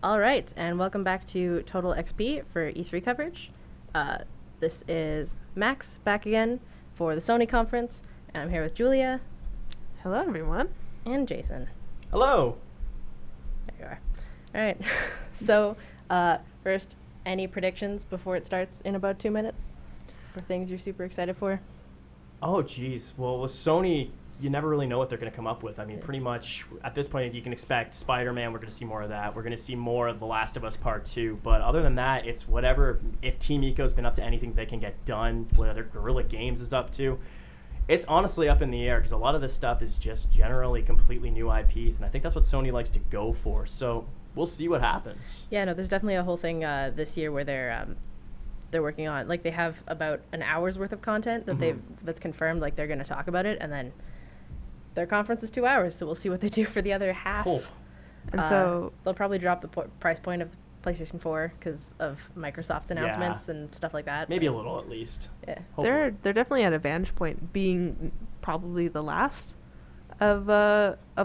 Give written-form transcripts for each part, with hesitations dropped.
All right, and welcome back to Total XP for E3 coverage. This is Max back again for the Sony conference, and I'm here with Julia. Hello, everyone. And Jason. Hello. There you are. All right. So, first, any predictions before it starts in about 2 minutes for things you're super excited for? Oh, geez. Well, with Sony, you never really know what they're going to come up with. I mean, pretty much at this point, you can expect Spider-Man. We're going to see more of that. We're going to see more of The Last of Us Part 2. But other than that, it's whatever. If Team Ico's been up to anything they can get done, what other Guerrilla Games is up to, it's honestly up in the air because a lot of this stuff is just generally completely new IPs, and I think that's what Sony likes to go for. So we'll see what happens. Yeah, no, there's definitely a whole thing this year where they're working on, like, they have about an hour's worth of content that that's confirmed, like they're going to talk about it, and then their conference is 2 hours, so we'll see what they do for the other half. Cool. And so they'll probably drop the price point of PlayStation 4 because of Microsoft's announcements and stuff like that. Maybe a little at least. Yeah. Hopefully. They're definitely at a vantage point, being probably the last of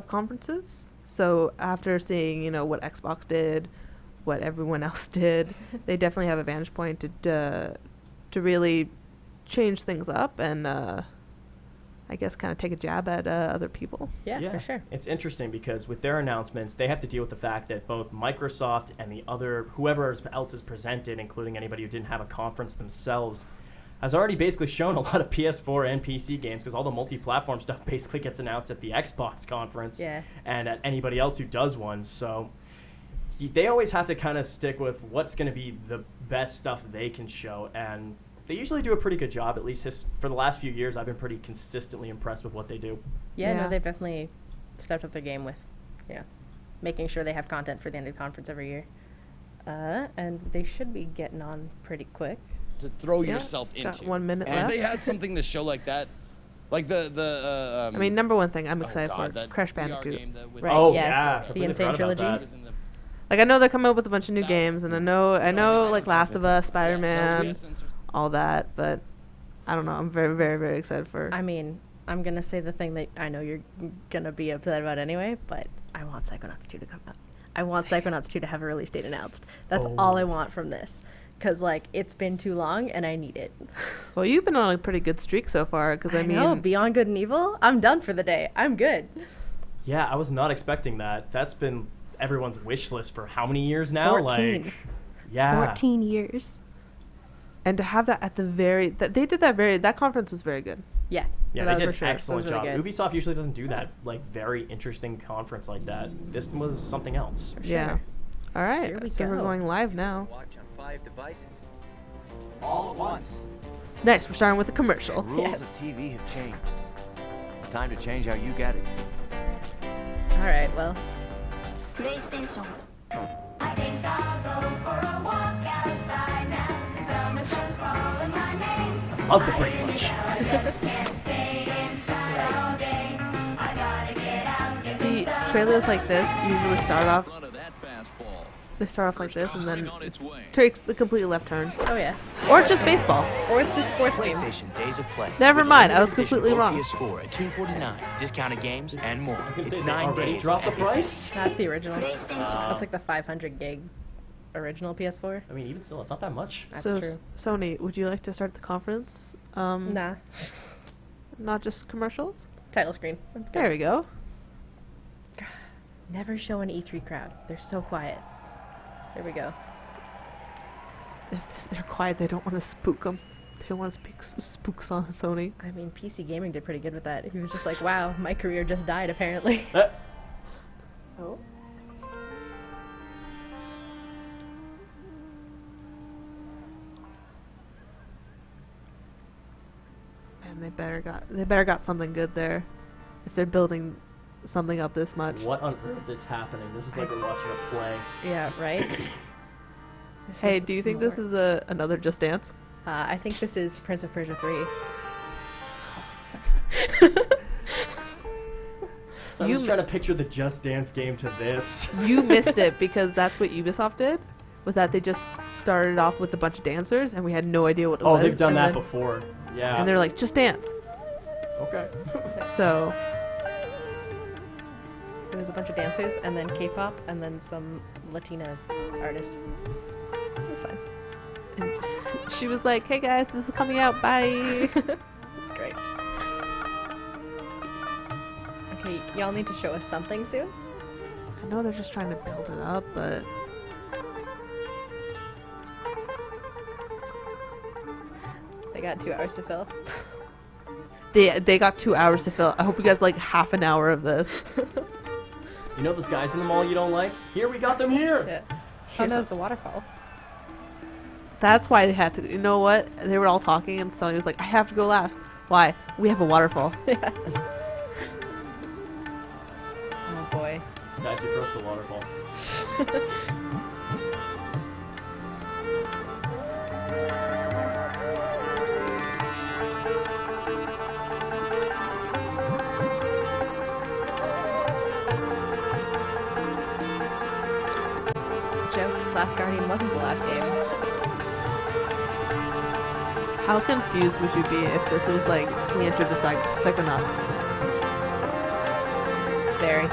conferences. So after seeing what Xbox did, what everyone else did, they definitely have a vantage point to really change things up and I guess kind of take a jab at other people. Yeah, for sure. It's interesting because with their announcements, they have to deal with the fact that both Microsoft and the other, whoever else is presented, including anybody who didn't have a conference themselves, has already basically shown a lot of PS4 and PC games because all the multi-platform stuff basically gets announced at the Xbox conference and at anybody else who does one. So they always have to kind of stick with what's going to be the best stuff they can show, and they usually do a pretty good job. At least for the last few years, I've been pretty consistently impressed with what they do. Yeah, no, they've definitely stepped up their game with, making sure they have content for the end of the conference every year. And they should be getting on pretty quick. To throw yourself Got into. 1 minute And left. if they had something to show like that, like I I mean, number one thing I'm excited for, Crash VR Bandicoot. game that with Right, Oh, yes, yeah. the Completely Insane forgot about Trilogy. that. Like, I know they're coming up with a bunch of new games, and I know like Last of Us, Spider-Man, all that, but I don't know. I'm very, very, very excited for. I mean, I'm going to say the thing that I know you're going to be upset about anyway, but I want Psychonauts 2 to come out. I want Psychonauts 2 to have a release date announced. That's all I want from this. Because, like, it's been too long, and I need it. Well, you've been on a pretty good streak so far, because I mean, know, Beyond Good and Evil, I'm done for the day. I'm good. Yeah, I was not expecting that. That's been everyone's wish list for how many years now? 14. Like, yeah. 14 years. and to have that at the they did that conference was very good. Yeah. Yeah, that they was did for an sure. excellent That was job. really good. Ubisoft usually doesn't do that, like, very interesting conference like that. This was something else. For Yeah. sure. All right, Here we so we're go. going live now. Watch on 5 devices. All at once. Next, we're starting with a The commercial. rules of TV have changed. It's time to change how you get it. All right, well, PlayStation. I think I'll go for a walk outside now. The summer sun's calling my name. Love the Brady Bunch. Just can't stay inside all day. I gotta get out and do See, some trailers like this usually start off. They start off like this, and then it takes the complete left turn, oh yeah. or it's just baseball. Or it's just sports games. PlayStation Days of Play. Never With a mind, I was limited edition completely wrong. PS4 at $249, discounted games, and more. I was gonna It's say, 9 they already days. dropped the of price? That's the original. PlayStation. That's like the 500 gig original PS4. I mean, even still, it's not that much. That's So, true. Sony, would you like to start the conference? Nah. Not just commercials. Title screen. Let's go. There we go. Never show an E3 crowd. They're so quiet. There we go. If they're quiet, they don't want to spook them. They don't want to spooks on Sony. I mean, PC Gaming did pretty good with that. He was just like, wow, my career just died, apparently. Oh. And they better got something good there. If they're building something up this much. What on earth is happening? This is like we're watching a play. Yeah, right? This Hey, is do you think this more- is another Just Dance? I think this is Prince of Persia 3. So I'm You just trying to picture the Just Dance game to this. You missed it because that's what Ubisoft did. Was that they just started off with a bunch of dancers and we had no idea what it Oh, was. they've done and that then- before. Yeah. And they're like, just dance. okay. So Ooh, there's a bunch of dancers, and then K-pop, and then some Latina artists. It's fine. And she was like, "Hey guys, this is coming out. Bye." It's great. Okay, y'all need to show us something soon. I know they're just trying to build it up, but They got 2 hours to fill. they got 2 hours to fill. I hope you guys like half an hour of this. You know those guys in the mall you don't like? Here, we got them here! Yeah. Oh Here's no, a- it's a waterfall. That's why they had to. You know what? They were all talking, and Sony was like, "I have to go last." Why? We have a waterfall. Yeah. Oh boy. Guys, you broke the waterfall. Jokes, Last Guardian wasn't the last game. How confused would you be if this was like we entered the Psychonauts? Very.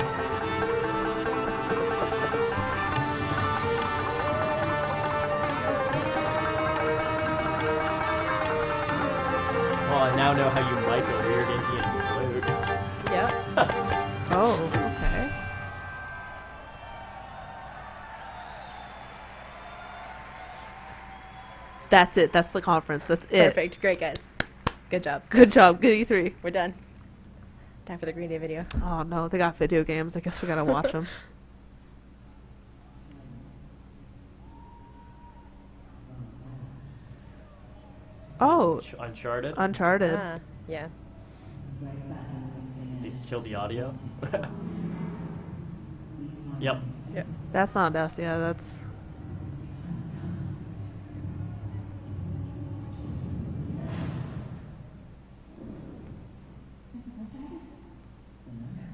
Well, I now know how you like a weird Indian flute. Yep. Oh, okay. That's it. That's the conference. That's it. Perfect. Great, guys. Good job. Good job. Good E3. We're done. Time for the Green Day video. Oh no, they got video games. I guess we gotta watch them. Oh, Uncharted. Uncharted. Ah, yeah. They killed the audio. Yep. Yep. That's not us. Yeah, that's.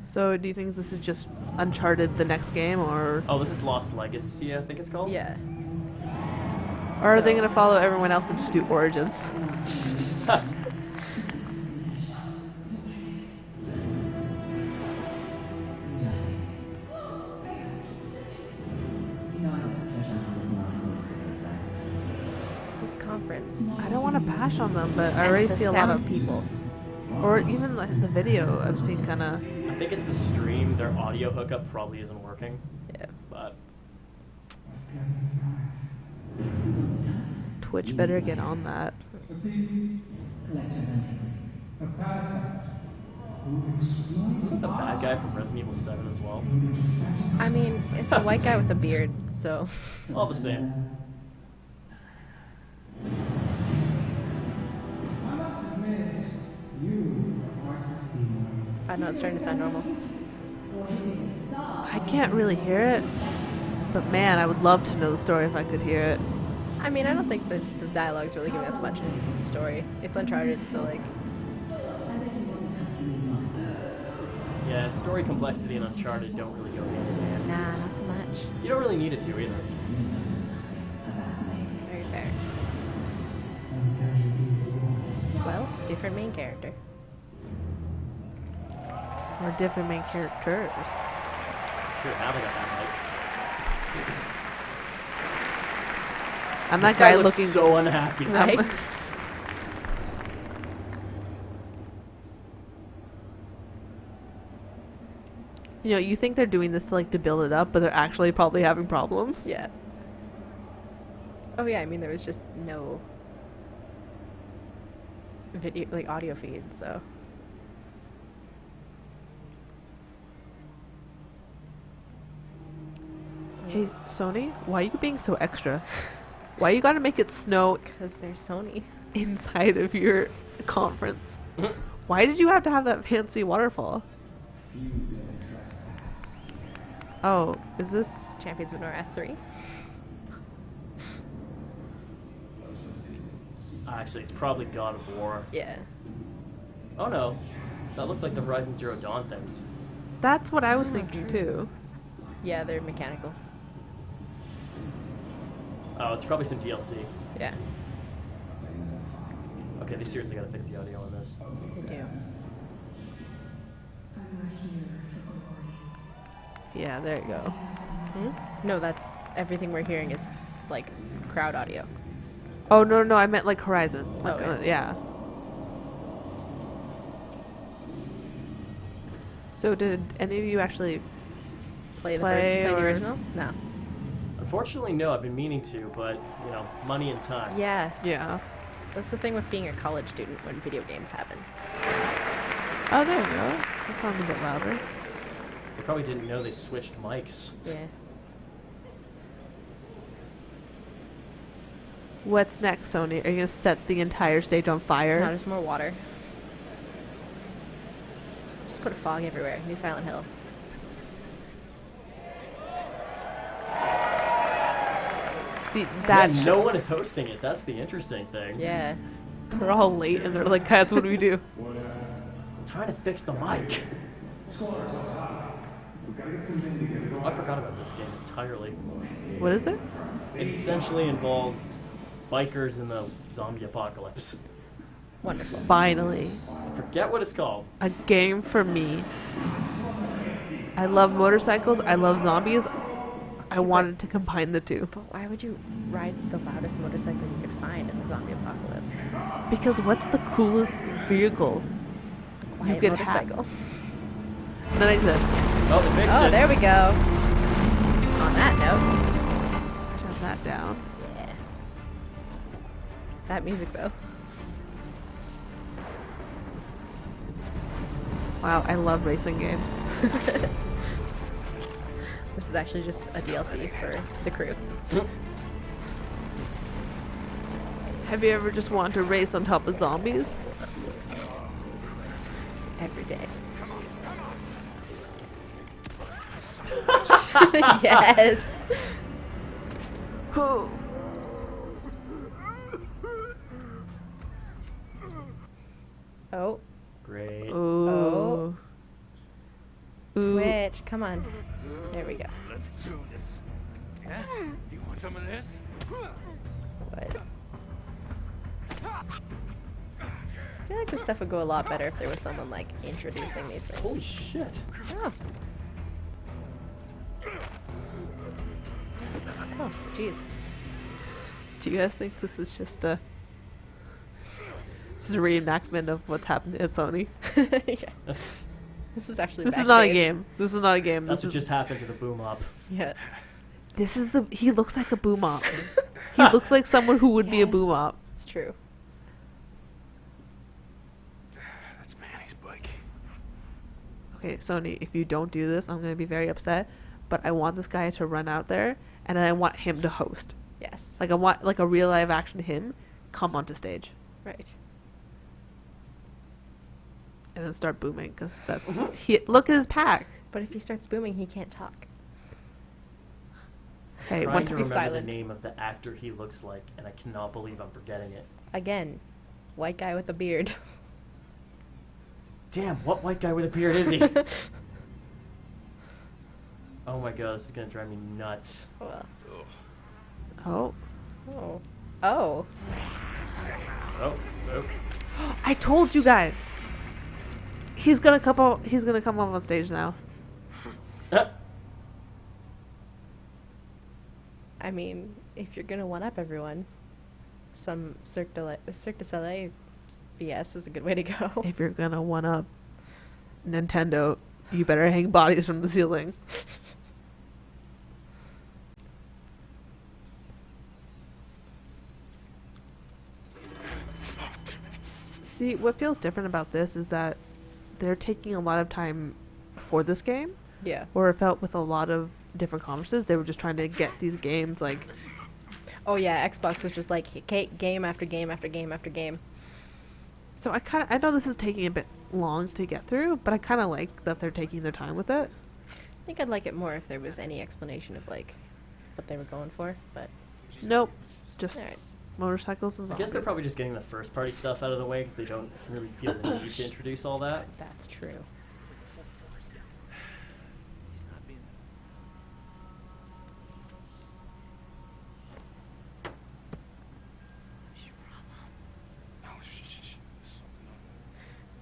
So, do you think this is just Uncharted, the next game, or Oh, this is Lost Legacy, I think it's called. Yeah. are they gonna follow everyone else and just do Origins? This conference. I don't want to bash on them, but I And already the see a lot of sound. people, or even like the video I've seen kind of. I think it's the stream. Their audio hookup probably isn't working. Yeah. But Twitch better get on that. isn't the bad guy from Resident Evil 7 as well? I mean, it's a white guy with a beard, so. All the same. I know it's starting to sound normal. I can't really hear it, but man, I would love to know the story if I could hear it. I mean, I don't think the dialogue's really giving us much in the story. It's Uncharted, so like. Yeah, story complexity and Uncharted don't really go hand in hand. Nah, not so much. You don't really need it to either. Very fair. Well, different main character. Or different main characters. Sure, now they got that I'm right. that guy looks looking. so unhappy. Right? You know, you think they're doing this to like to build it up, but they're actually probably having problems. Yeah. Oh yeah, I mean there was just no video, like audio feed, so. Hey, Sony, why are you being so extra? Why you gotta make it snow Because they're Sony. inside of your conference? Why did you have to have that fancy waterfall? Oh, is this? Champions of Norath 3. Actually, it's probably God of War. Yeah. Oh no, that looked like the Horizon Zero Dawn things. That's what I was thinking too. Yeah, they're mechanical. Oh, it's probably some DLC. Yeah, Okay, they seriously gotta fix the audio on this. they do. Yeah, there you go. Hmm? No, that's everything we're hearing is like crowd audio. Oh, no, I meant like Horizon. Like, Oh, yeah. So did any of you actually Play the Play the or- original? No. Unfortunately, no. I've been meaning to, but money and time. Yeah, Yeah. that's the thing with being a college student when video games happen. Oh, there you go. That sounds a bit louder. They probably didn't know they switched mics. Yeah. What's next, Sony? Are you gonna set the entire stage on fire? No, just more water. Just put a fog everywhere. New Silent Hill. See, that Yeah, no one is hosting it. That's the interesting thing. Yeah. they're all late and they're like, guys, what do we do? I'm trying to fix the mic. I forgot about this game entirely. What is it? It essentially involves bikers in the zombie apocalypse. Wonderful. Finally, Forget what it's called. a game for me. I love motorcycles. I love zombies. I wanted to combine the two. But why would you ride the loudest motorcycle you could find in the zombie apocalypse? Because what's the coolest vehicle A quiet could have. motorcycle. that exists? Oh, they fixed Oh, it. there we go. On that note. Turn that down. Yeah. That music though. Wow, I love racing games. This is actually just a DLC for the crew. Have you ever just wanted to race on top of zombies? Every day. Yes. Oh. Oh, Great. Ooh. Ooh. Twitch, come on. There we go. Let's do this. Yeah? You want some of this? What? I feel like this stuff would go a lot better if there was someone like introducing these things. Holy shit. Oh. Oh, jeez. Do you guys think this is just a reenactment of what's happened at Sony? Yeah. This is actually This is not a backstage. game. This is not a game. That's This what is just happened to the boom up. Yeah. This is the. He looks like a boom op. He looks like someone who would be a Yes. boom op. It's true. That's Manny's bike. Okay, Sony, if you don't do this, I'm gonna be very upset. But I want this guy to run out there, and then I want him to host. Yes. Like I want like a real live action him come onto stage Right. and then start booming because that's he. Look at his pack. But if he starts booming, he can't talk. Hey, Trying once to be remember silent. the name of the actor he looks like, and I cannot believe I'm forgetting it. Again, white guy with a beard. Damn, what white guy with a beard is he? Oh my god, this is gonna drive me nuts. Well. oh, Oh. Oh. Oh, oh. I told you guys. He's gonna come up. He's gonna come up on stage now. Ah. I mean, if you're gonna one up everyone, some Cirque du Soleil BS is a good way to go. If you're gonna one up Nintendo, you better hang bodies from the ceiling. See, what feels different about this is that they're taking a lot of time for this game, Yeah. where it felt with a lot of different conferences, they were just trying to get these games like. Oh yeah, Xbox was just like game after game after game after game. So I know this is taking a bit long to get through, but I kind of like that they're taking their time with it. I think I'd like it more if there was any explanation of like what they were going for, but Nope, just alright. motorcycles and I zombies. guess they're probably just getting the first party stuff out of the way because they don't really feel the need to introduce all that. That's true.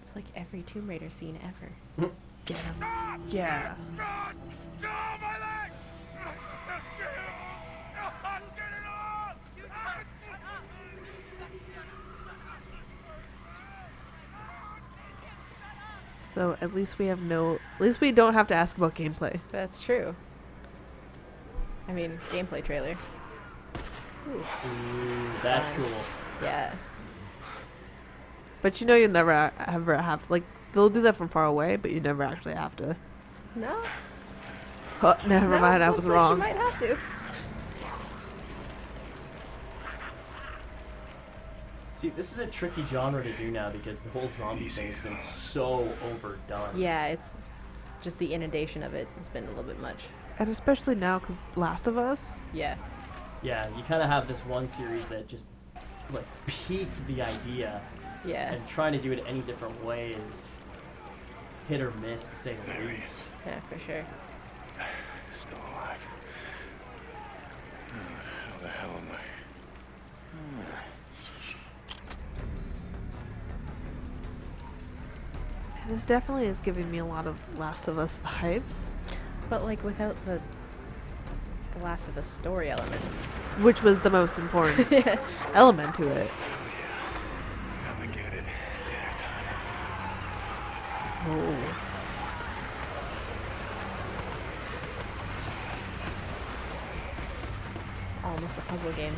It's like every Tomb Raider scene ever. Get 'em. Yeah. So at least we don't have to ask about gameplay. That's true. I mean, gameplay trailer. Ooh, that's Nice. cool. Yeah. But you know, you never ever have to, like, they'll do that from far away, but you never actually have to. No. Oh, never No, mind, I looks was like wrong. You might have to. See, this is a tricky genre to do now because the whole zombie thing has been so overdone. Yeah, it's just the inundation of it has been a little bit much. And especially now, because Last of Us. Yeah. Yeah, you kind of have this one series that just like peaked the idea, Yeah. and trying to do it any different way is hit or miss to say the least. Yeah, for sure. Still alive. How the hell am I? This definitely is giving me a lot of Last of Us vibes. But like without the Last of Us story elements. Which was the most important element to it. Gonna get it. Dinner time. Oh. It's almost a puzzle game.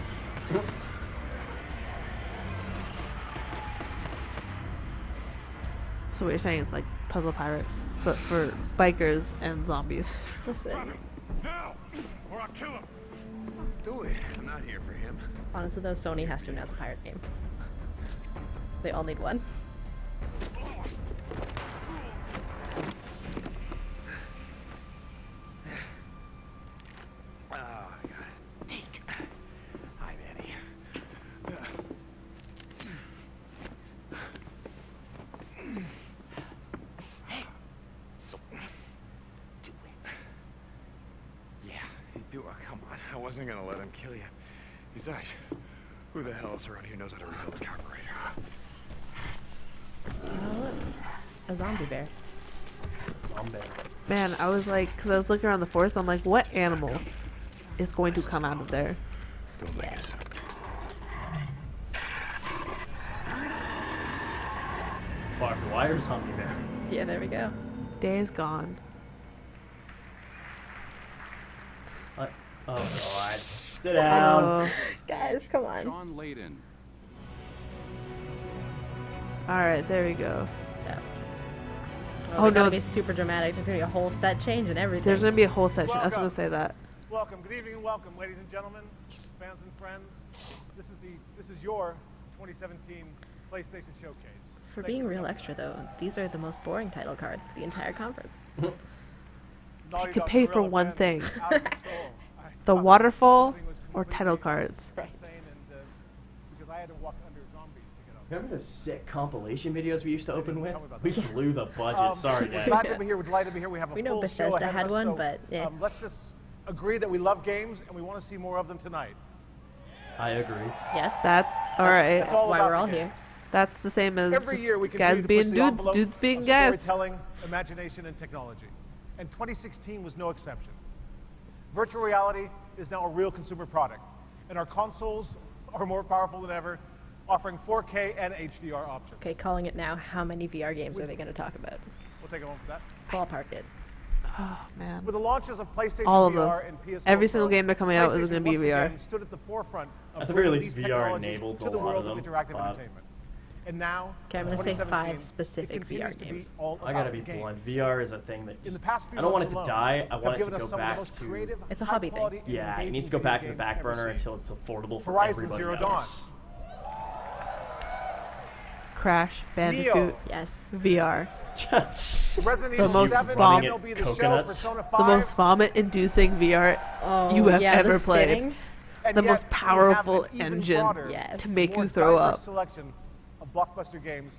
So what you're saying is like Puzzle Pirates, but for bikers and zombies. Listen, Now! Or I'll kill him! Do it. I'm not here for him. honestly though, Sony has to announce a pirate game. They all need one. Oh, I got it. Take. Hi, Manny. Hey. So, do it. Yeah, you do. Come on. I wasn't gonna let him kill you. Besides, who the hell else around here knows how to rebuild a carburetor? Oh, look. A zombie bear. Zombie. Man, I was like, because I was looking around the forest, I'm like, what animal is going to come out of there? Don't make Yeah. it. Barbed wire zombie bear. Yeah, there we go. Day is gone. Oh god. Sit down. Oh. Guys, come on. Sean Layden. Alright, there we go. Yeah. Oh, Oh, no. no. Be super dramatic. There's gonna be a whole set change and everything. There's going to be a whole section. I was Welcome. going to say that. Welcome, good evening and welcome, ladies and gentlemen, fans and friends. This is your 2017 PlayStation Showcase. For Thank being you real coming. extra though, these are the most boring title cards of the entire conference. Naughty could Dog pay for Gorilla one Pen, thing. out of control. I The thought waterfall everything was or completely title cards. Right. insane and, because I had to walk under zombies to get up. Remember those sick compilation videos we used to open with? Tell me about We that. blew the budget. Sorry, We're guys. glad to be here. We're delighted to be here. We have a We know full show Bethesda ahead had of us, one, so, but, yeah. let's just agree that we love games and we want to see more of them tonight. I agree. Yes. That's alright. That's all why about we're the all games. here. That's the same as Every just year we guys continue to push being the dudes, envelope dudes being of guys. storytelling, imagination, and technology. And 2016 was no exception. Virtual reality is now a real consumer product, and our consoles are more powerful than ever, offering 4K and HDR options. Okay, calling it now. How many VR games are they going to talk about? We'll take a moment for that. Ballpark did. Oh, man. With the launches of PlayStation All of them. VR and PS4 Every single Pro, game they're coming out is PlayStation gonna be once VR. again stood at the forefront of At the very bringing least, these VR technologies enabled to a the lot world of of them, interactive but- entertainment. And now, Okay, I'm in gonna say 2017, five specific it continues VR to be games. all I gotta about be games. blunt. VR is a thing that In the just- past few I don't want it months to alone, die. I have want it given to us go some of the back most to. creative, It's a hobby high-quality, thing. and Yeah, it engaging needs to go video back to the games back ever burner seen. until it's affordable for Horizon everybody Zero else. Crash Bandicoot Neo. Yes. VR. Resident The Evil most 7, vomit MLB The Show, coconuts. Persona The 5, most vomit-inducing VR Oh, you have yeah, ever the played. spinning. and the yet most we have powerful an even engine broader, Yes. to make more you throw diverse up. selection of blockbuster games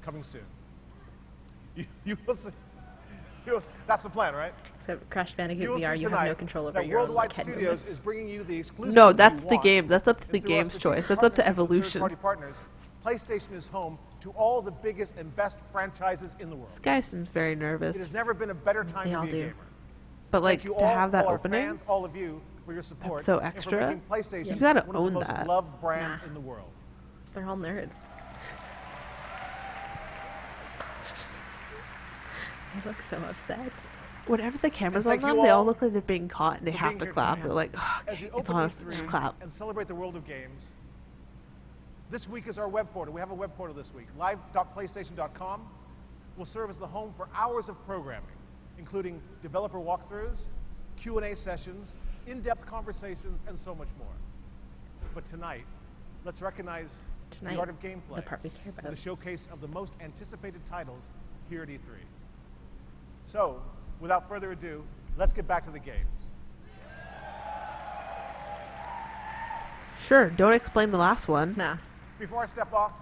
coming soon. You will see. That's the plan, right? So Crash Bandicoot You will VR, see you have no tonight control over that your own Worldwide like, head Studios movements. is bringing you the exclusive. No, you that's the want. game. That's up to the And through our game's strategic choice. That's up to partnerships with Evolution. third-party partners, PlayStation is home to all the biggest and best franchises in the world. This guy seems very nervous. It has never been a better time They to all be a do. gamer. But like Thank you to all, have that all our opening, fans, all of you, for your support. so and for extra. making PlayStation You gotta one own of the most that. loved brands Nah. in the world. They're all nerds. They look so upset. Whenever the camera's And on thank you them, they all all look like they're being caught and they for have being to here clap. tonight. They're like, oh, As you it's open on these us, three just clap. and celebrate the world of games, this week is our web portal. We have a web portal this week. Live.playstation.com will serve as the home for hours of programming, including developer walkthroughs, Q&A sessions, in-depth conversations, and so much more. But tonight, let's recognize Tonight, the art of gameplay the part we care about. with a showcase of the most anticipated titles here at E3. So, without further ado, let's get back to the games. Sure, don't explain the last one. Nah. Before I step off,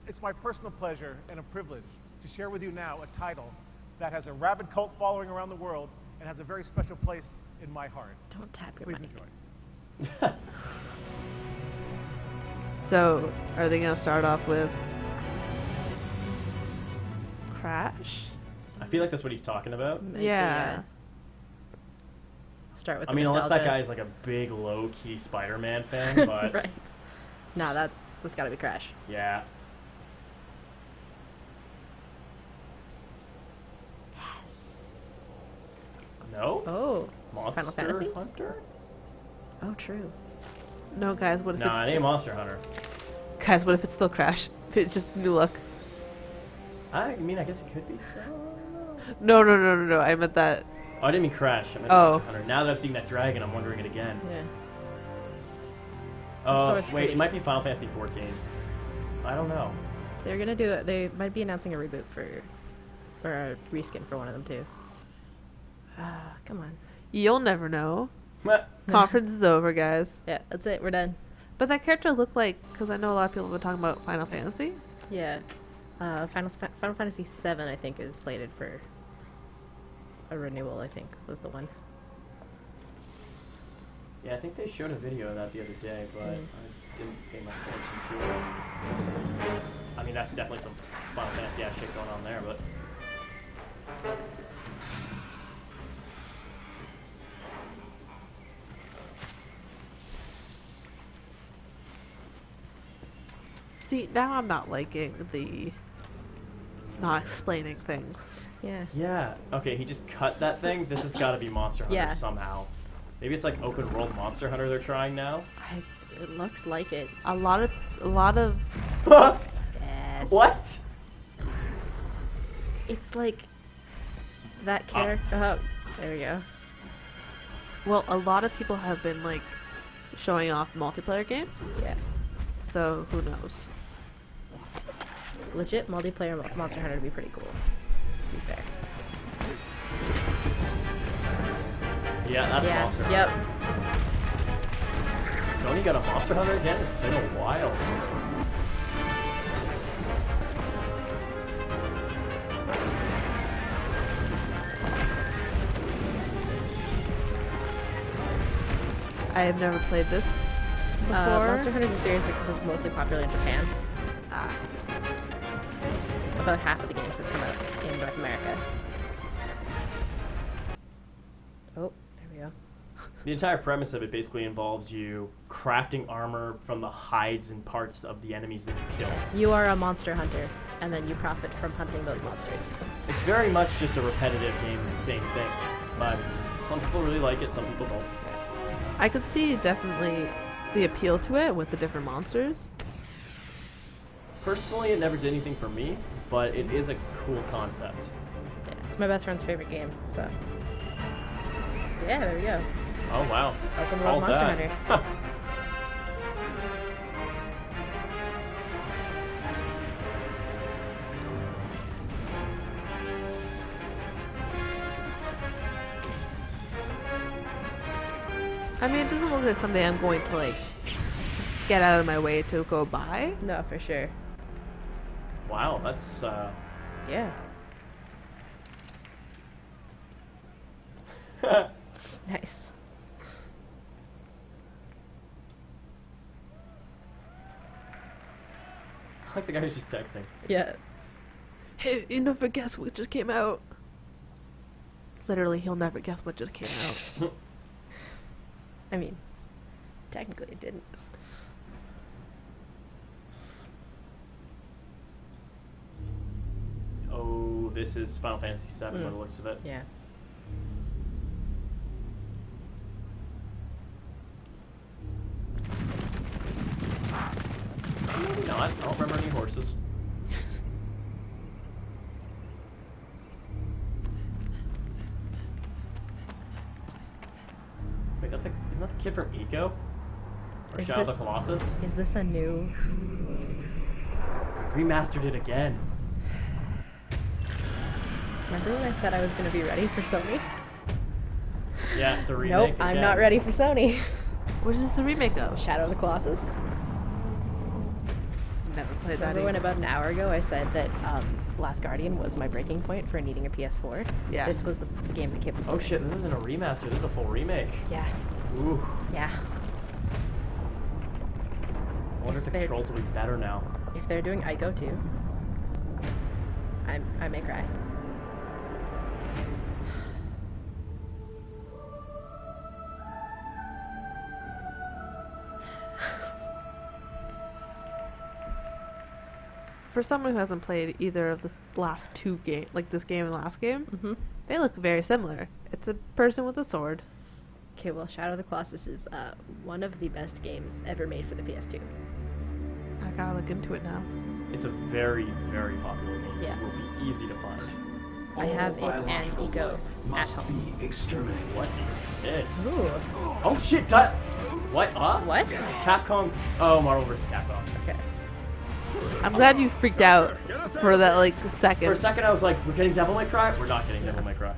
it's my personal pleasure and a privilege to share with you now a title that has a rabid cult following around the world and has a very special place in my heart. Don't tap your Please mic. enjoy. So, are they gonna start off with Crash? I feel like that's what he's talking about. Maybe, Yeah. Start with I the mean, unless that nostalgia. guy's like a big low-key Spider-Man fan, but Right. No, that's gotta be Crash. yeah. No? Oh. Monster Final Fantasy? Hunter? Oh, true. No, guys, what if Nah, it it's ain't Monster Hunter. guys? What if it's still Crash? If it's just new look. I mean, I guess it could be. No. I meant that. Oh, I didn't mean Crash. I meant Oh. Monster Hunter. Now that I've seen that dragon, I'm wondering it again. Yeah. Oh, sword's wait, pretty. it might be Final Fantasy 14. I don't know. They're gonna do it. They might be announcing a reboot or a reskin for one of them too. Ah, come on. You'll never know. Meh. Conference is over, guys. Yeah, that's it. We're done. But that character looked like, because I know a lot of people have been talking about Final Fantasy. Yeah. Final Fantasy VII, I think, is slated for a renewal. I think was the one. Yeah, I think they showed a video of that the other day, but I didn't pay much attention to it. I mean, that's definitely some Final Fantasy ass shit going on there, but See, now I'm not liking the not explaining things. Yeah. yeah. Okay, he just cut that thing. This has got to be Monster Hunter Yeah. somehow. Maybe it's like open world Monster Hunter they're trying now. It looks like it. A lot of Yes. What? It's like that character. Oh, there we go. well, a lot of people have been like showing off multiplayer games. Yeah. So who knows? Legit multiplayer Monster Hunter would be pretty cool. To be fair. Yeah, that's Yeah. Monster Yep. Hunter. Sony got a Monster Hunter again? It's been a while. I have never played this before. Monster Hunter is a series that was mostly popular in Japan. Ah. About half of the games have come out in North America. Oh, there we go. The entire premise of it basically involves you crafting armor from the hides and parts of the enemies that you kill. You are a monster hunter, and then you profit from hunting those monsters. It's very much just a repetitive game of the same thing, but some people really like it, some people don't. I could see definitely the appeal to it with the different monsters. Personally, it never did anything for me, but it is a cool concept. Yeah, it's my best friend's favorite game, so. Yeah, there we go. Oh wow. Open world Called Monster that. Hunter. Huh. I mean, it doesn't look like something I'm going to like get out of my way to go buy. No, for sure. Wow, that's Yeah. Nice. I like the guy who's just texting. Yeah. Hey, you never guess what just came out. Literally, he'll never guess what just came out. I mean, technically it didn't. Oh, this is Final Fantasy VII by the looks of it. Yeah. Maybe not. I don't remember any horses. Wait, isn't that the kid from Eco? Or Is Shadow of the this- Colossus? Is this a new? Remastered it again. Remember when I said I was gonna be ready for Sony? Yeah, it's a remake. Nope, I'm not again. ready for Sony. What is the remake of? Shadow of the Colossus. Never played that. Remember when either. about an hour ago I said that Last Guardian was my breaking point for needing a PS4? Yeah. This was the game that came before. Oh shit, this isn't a remaster, this is a full remake. Yeah. Ooh. Yeah. I wonder if the They're- controls will be better now. If they're doing Ico too, I may cry. For someone who hasn't played either of the last two games, like this game and the last game, Mm-hmm. they look very similar. It's a person with a sword. Okay, well, Shadow of the Colossus is one of the best games ever made for the PS2. I gotta look into it now. It's a very, very popular game. Yeah. It will be easy to find. I have it and Eco at home. What is this? Ooh. Oh shit, what? What? Capcom. Oh, Marvel vs. Capcom. Okay. I'm glad you freaked out for that like second. For a second, I was like, we're getting Devil May Cry? We're not getting Devil May Cry.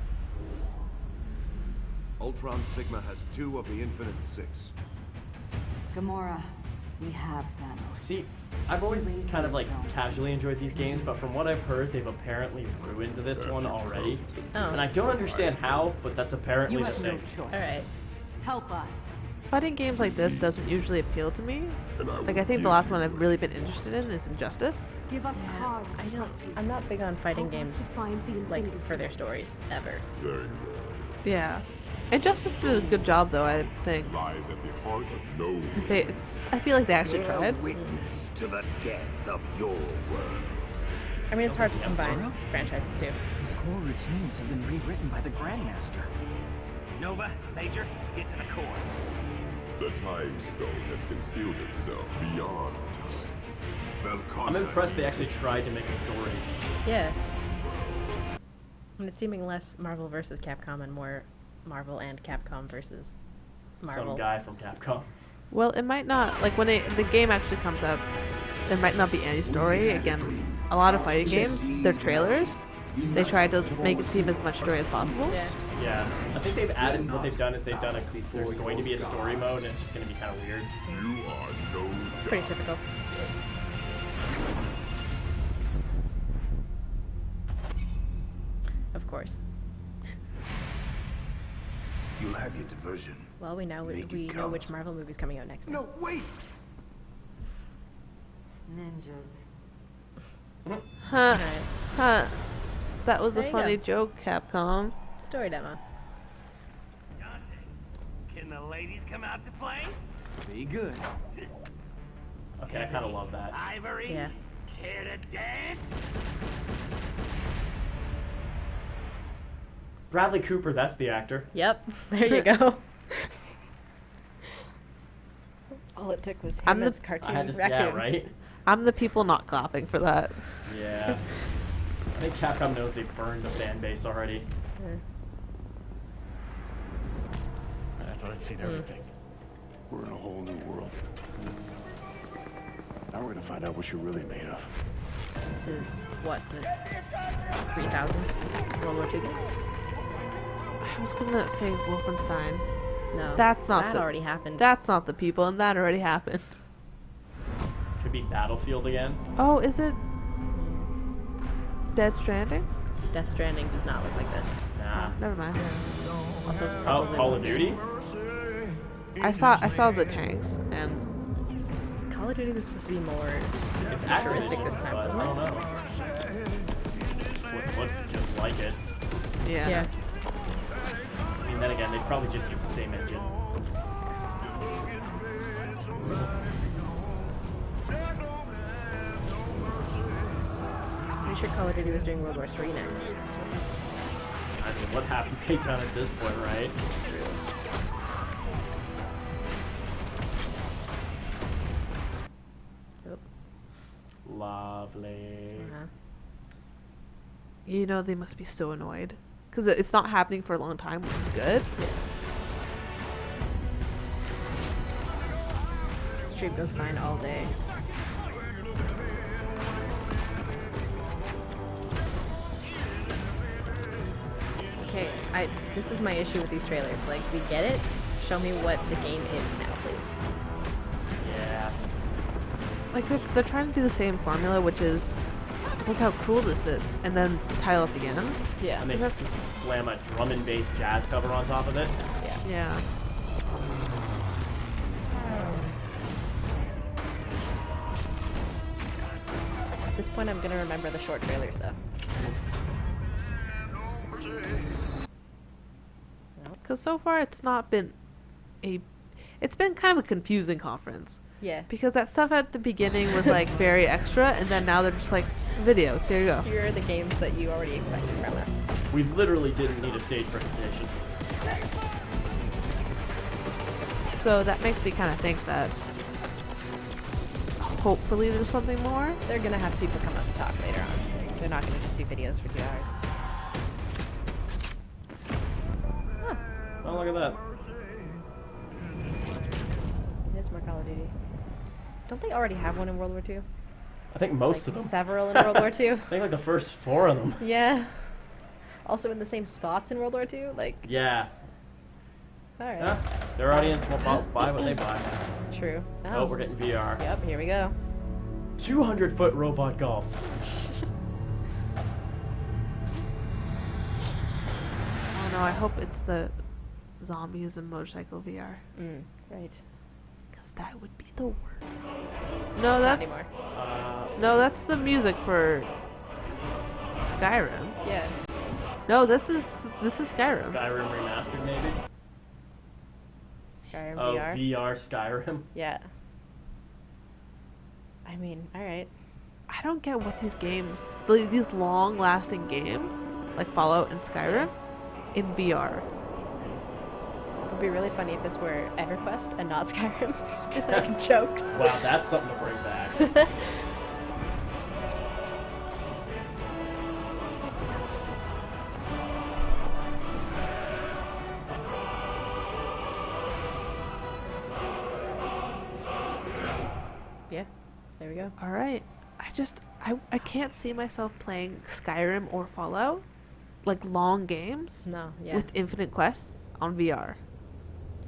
Ultron Sigma has 2 of the Infinite Six. Gamora, we have Thanos. See, I've always kind of like casually enjoyed these games, but from what I've heard, they've apparently ruined this one already. Oh. And I don't understand how, but that's apparently You the have no thing. choice. All right. Help us. Fighting games like this doesn't usually appeal to me. Like I think the last one I've really been interested in is Injustice. Give us Yeah, cause to I don't. trust you. I'm not big on fighting Help us games to find the like Infinity for their Stones. stories ever. Yeah. Injustice did a good job though, I think. I feel like they actually tried. Witness to the death of your world. I mean, it's hard to combine franchises too. His core routines have been rewritten by the Grandmaster. Nova, Major, get to the core. The Time Stone has concealed itself beyond time. I'm impressed they actually tried to make a story. Yeah. And it's seeming less Marvel versus Capcom and more Marvel and Capcom versus Marvel. Some guy from Capcom. Well, it might not, like when the game actually comes out, there might not be any story. Again, a lot of fighting games, their trailers, they try to make it seem as much story as possible. Yeah. Yeah, I think they've added, what they've done is they've done there's going to be a story mode and it's just going to be kind of weird. You are no Pretty typical. Of course. You'll have your diversion. Well, we know Make it we know count. which Marvel movie's coming out next. No, wait! Ninjas. Huh. Alright. Huh. That was There a you funny go. joke, Capcom. Story demo. Can the ladies come out to play? Be good. Okay, I kind of love that. Ivory, Yeah. care to dance? Bradley Cooper, that's the actor. Yep. There you go. All it took was him I'm as the- a cartoon I had to, raccoon. yeah, right? I'm the people not clapping for that. Yeah. I think Capcom knows they've burned the fan base already. I thought I'd seen everything. We're in a whole new world. Now we're gonna find out what you're really made of. This is what, the 3000 World War II game? I was gonna say Wolfenstein. No. That's not that the- already happened. That's not the people, and that already happened. Could be Battlefield again. Oh, is it Dead Stranding? Death Stranding does not look like this. Nah. Never mind. Also, Oh, probably Call of Duty? I saw the tanks, and Call of Duty was supposed to be more It's futuristic Activision, this time, but I wasn't don't it? know. It looks just like it. yeah. Yeah. I mean, then again, they probably just use the same engine. It's pretty sure Call of Duty was doing World War III next. I mean, what haven't they done at this point, right? Oop. Lovely. You know, they must be so annoyed. Because it's not happening for a long time, which is good. Stream goes fine all day. Okay, this is my issue with these trailers. Like, we get it. Show me what the game is now, please. Yeah. Like, they're trying to do the same formula, which is, look how cool this is, and then title at the end. Yeah. And they slam a drum and bass jazz cover on top of it. Yeah. Yeah. At this point, I'm gonna remember the short trailers, though. Because so far it's not been it's been kind of a confusing conference. Yeah. Because that stuff at the beginning was like very extra, and then now they're just like, videos, here you go. Here are the games that you already expected from us. We literally didn't need a stage presentation. So that makes me kind of think that hopefully there's something more. They're gonna have people come up and talk later on. They're not gonna just do videos for 2 hours. Huh. Oh, look at that. It is more Call of Duty. Don't they already have one in World War II? I think most like of them. Several in World War II? I think like the first 4 of them. Yeah. Also in the same spots in World War II? Like, Yeah. alright. Yeah. Their audience will buy what they buy. True. Oh, we're getting VR. Yep, here we go. 200-foot robot golf. Oh no, I hope it's the zombies and motorcycle VR. Right. Because that would be the worst. No, Not that's anymore. no, that's the music for Skyrim. Yeah. No, this is Skyrim. Skyrim remastered, maybe? Skyrim Oh, VR? VR Skyrim? Yeah. I mean, alright. I don't get what these games, these long-lasting games, like Fallout and Skyrim, in VR. It would be really funny if this were EverQuest and not Skyrim. Like, jokes. Wow, that's something to bring back. Yeah, there we go. Alright. I can't see myself playing Skyrim or Fallout, like long games, No, yeah. with infinite quests on VR.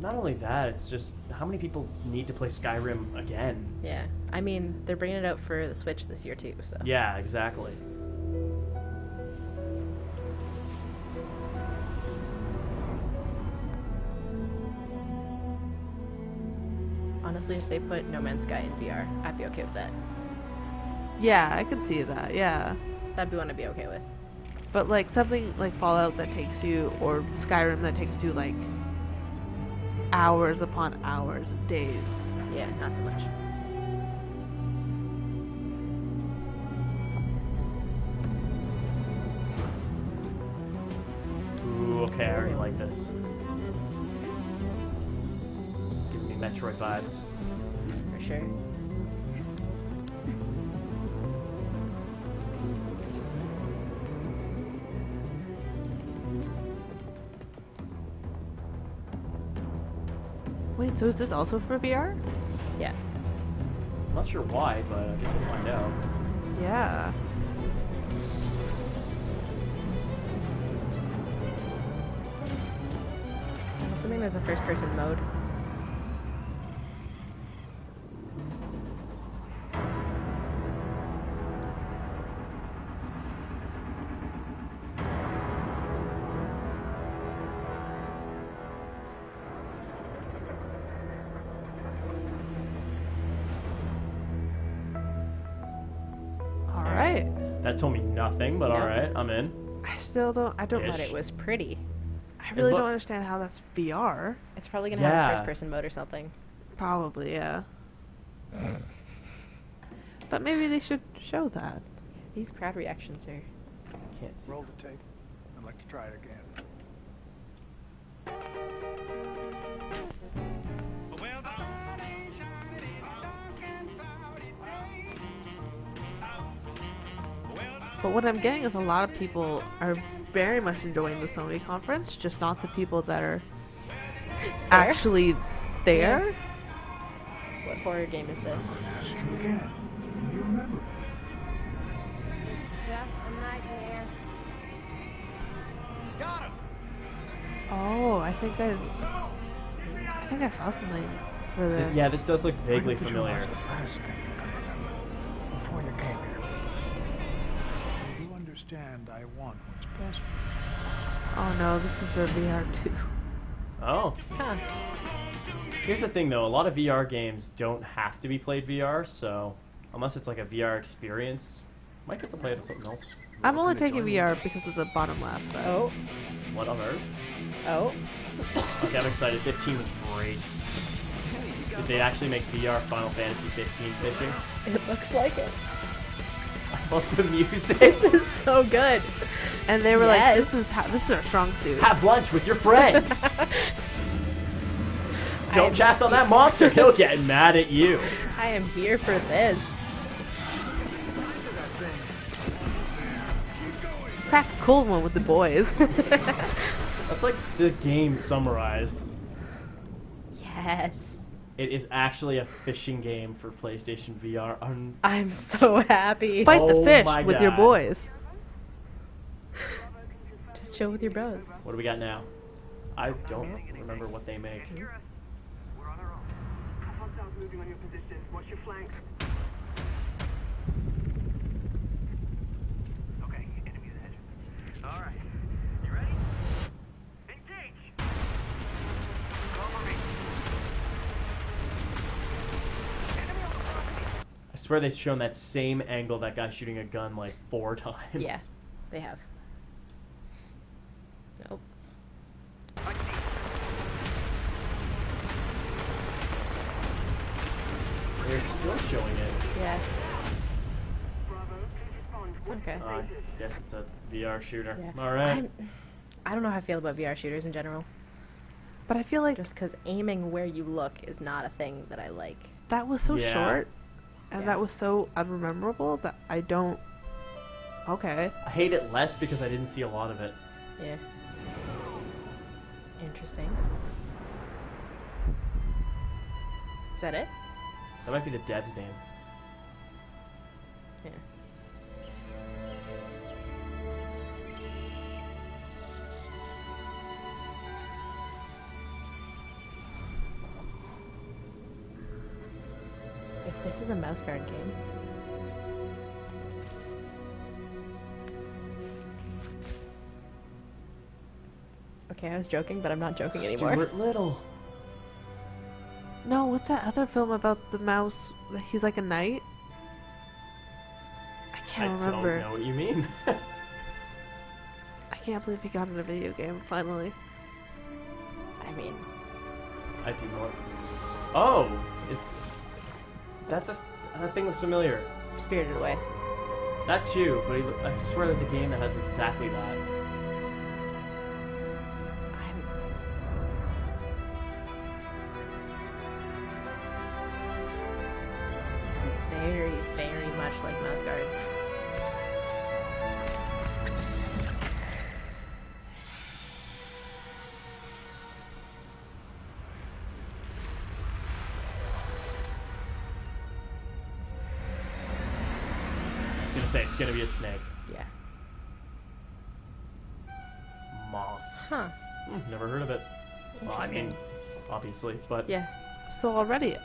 Not only that, it's just how many people need to play Skyrim again? Yeah. I mean, they're bringing it out for the Switch this year too, so. Yeah, exactly. Honestly, if they put No Man's Sky in VR, I'd be okay with that. Yeah, I could see that, yeah. That'd be one I'd be okay with. But like something like Fallout that takes you, or Skyrim that takes you like hours upon hours of days. Yeah, not so much. Ooh, okay, I already like this. Giving me Metroid vibes. For sure. Wait, so is this also for VR? Yeah. I'm not sure why, but I guess we'll find out. Yeah. I'm assuming there's a first-person mode. Alright. That told me nothing, but Nope. alright, I'm in. I don't But it was pretty. I really look- don't understand how that's VR. It's probably gonna have Yeah. a first-person mode or something. Probably, yeah. But maybe they should show that. These crowd reactions are. Can't see. Roll the tape. I'd like to try it again. But what I'm getting is a lot of people are very much enjoying the Sony conference, just not the people that are actually there. What horror game is this? Ask you again. Do you remember? It's just a nightmare. Got him! Oh, I think I saw something for this. Yeah, this does look vaguely When did you familiar. watch the last thing you can remember? Before you came here. You understand I want what's best for you. Oh no, this is for VR too. Oh. Huh. Here's the thing though, a lot of VR games don't have to be played VR, so unless it's like a VR experience, you might get to play it on something else. I'm only taking VR because of the bottom left. But Oh. What on earth? Oh. Okay, I'm excited. 15 was great. Did they actually make VR Final Fantasy 15 fishing? It looks like it. I love the music. This is so good. And they were Yes. like, this is our strong suit. Have lunch with your friends. Don't chast on that monster. He'll get mad at you. I am here for this. Crack a cold one with the boys. That's like the game summarized. Yes. It is actually a fishing game for PlayStation VR. I'm so happy. Fight the Oh fish my with your God. boys. Just chill with your bros. What do we got now? I don't remember what they make. We're on our own. Have hostiles moving on your position. Watch your flank. Okay, enemies ahead. All right. You ready? Engage! Cover me. Enemy on the property. I swear they've shown that same angle that guy shooting a gun like 4 times. Yeah, they have. Nope. They're still showing it. Yeah. Bravo, please respond. What's Okay. I guess it's a VR shooter. Yeah. All right. I don't know how I feel about VR shooters in general. But I feel like Just because aiming where you look is not a thing that I like. that was so Yeah. short, and Yeah. that was so unmemorable that I don't. Okay. I hate it less because I didn't see a lot of it. Yeah. Interesting. Is that it? That might be the dev's name. Yeah. If this is a mouse guard game. Okay, I was joking, but I'm not joking anymore. Stuart Little. No, what's that other film about the mouse? He's like a knight. I can't remember. I don't know what you mean. I can't believe he got in a video game finally. I mean, I'd be more. Oh, it's that thing looks familiar. Spirited Away. That too, but I swear there's a game that has exactly that. This is very, very much like Mouse Guard. I was gonna say it's gonna be a snake. Yeah. Moss. Huh. Never heard of it. Well, I mean, obviously, but Yeah. So already,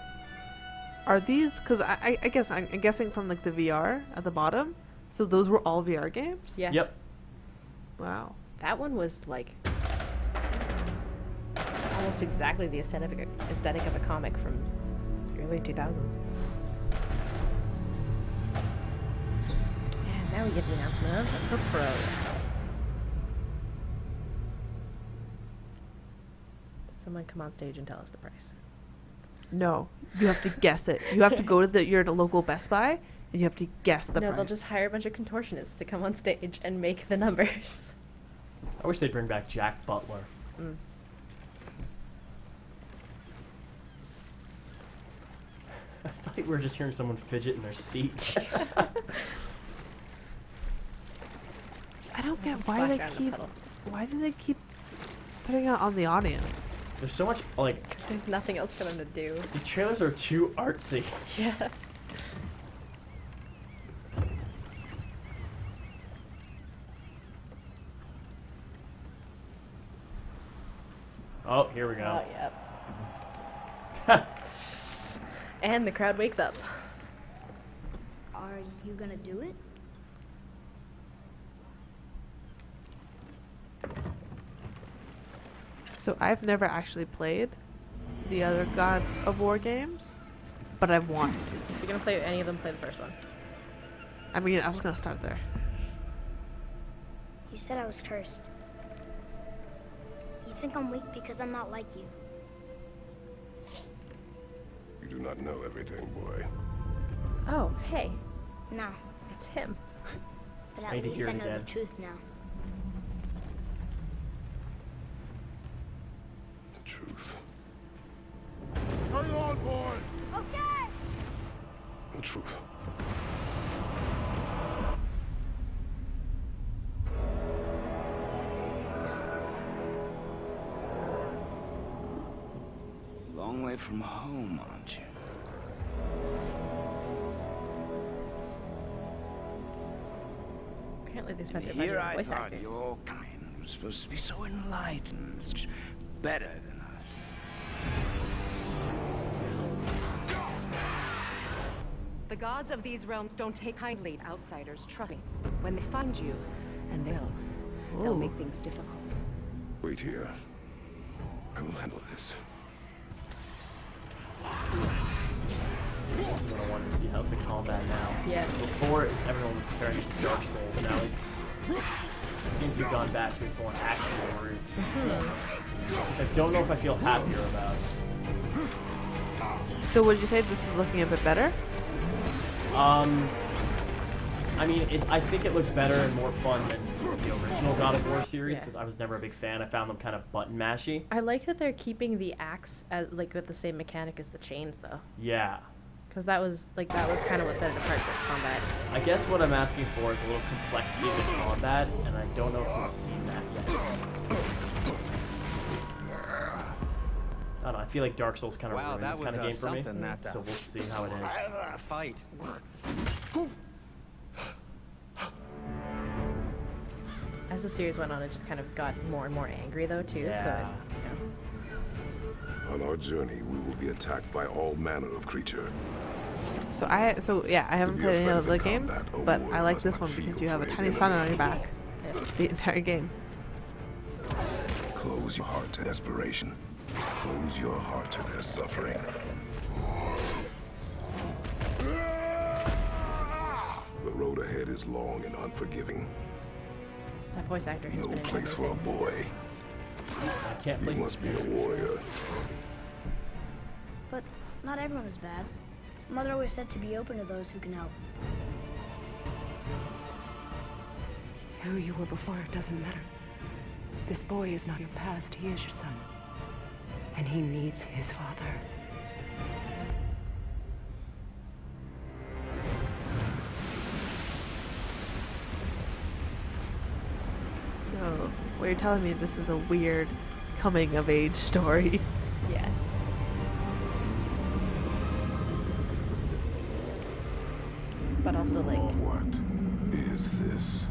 are these? Because I guess I'm guessing from like the VR at the bottom. So those were all VR games. Yeah. Yep. Wow. That one was like almost exactly the aesthetic of a comic from the early 2000s. And now we get the announcement of the Pro. Someone come on stage and tell us the price. No, you have to guess it. You have to go to you're at a local Best Buy, You have to guess the No, price. they'll just hire a bunch of contortionists to come on stage and make the numbers. I wish they'd bring back Jack Butler. Mm. I thought we were just hearing someone fidget in their seat. I don't get Splash around the puddle. why do they keep putting it on the audience? There's so much, like... Because there's nothing else for them to do. These trailers are too artsy. Yeah. Oh, here we go. Oh, yep. And the crowd wakes up. Are you gonna do it? So I've never actually played the other God of War games, but I've wanted to. If you're gonna play any of them, play the first one. I mean, I was gonna start there. You said I was cursed. You think I'm weak because I'm not like you. You do not know everything, boy. Oh, hey. No. It's him. But I at need to least hear I it know again. the truth now. The truth. Hang on, boy. Okay! The truth. Long way from home, aren't you? Apparently they spent their money Here on I voice thought actors. your kind was supposed to be so enlightened, better than us. The gods of these realms don't take kindly to outsiders, trust me. When they find you, and they'll Ooh. make things difficult. Wait here. I will handle this. This is what I wanted to see. How's the combat now? Yeah. Before, everyone was comparing it to Dark Souls. Now it seems to have gone back to its more actual roots. Which I don't know if I feel happier about. So would you say this is looking a bit better? I mean, I think it looks better and more fun than the original God of War series, Yeah. because I was never a big fan. I found them kind of button mashy. I like that they're keeping the axe as, like, with the same mechanic as the chains, though. Yeah. Because that was kind of what set it apart from its combat. I guess what I'm asking for is a little complexity in the combat, and I don't know if we've seen that yet. I don't know, I feel like Dark Souls kind of ruined this kind of game for me, so we'll see how it is. Fight. As the series went on, it just kind of got more and more angry, though, too. Yeah. So On our journey, we will be attacked by all manner of creature. So yeah, I haven't To be played any a of the friend in games, combat, a but warrior I like must this not one because feel you have a for his tiny sun on enemy. your back the entire game. Close your heart to desperation. Close your heart to their suffering. The road ahead is long and unforgiving. that voice actor has No been in place for a everything. boy. I can't You play must be a warrior. But not everyone is bad. Mother always said to be open to those who can help. Who you were before doesn't matter. This boy is not your past, he is your son. And he needs his father. So what you're telling me, this is a weird coming of age story. Yes. But also, like, What is this?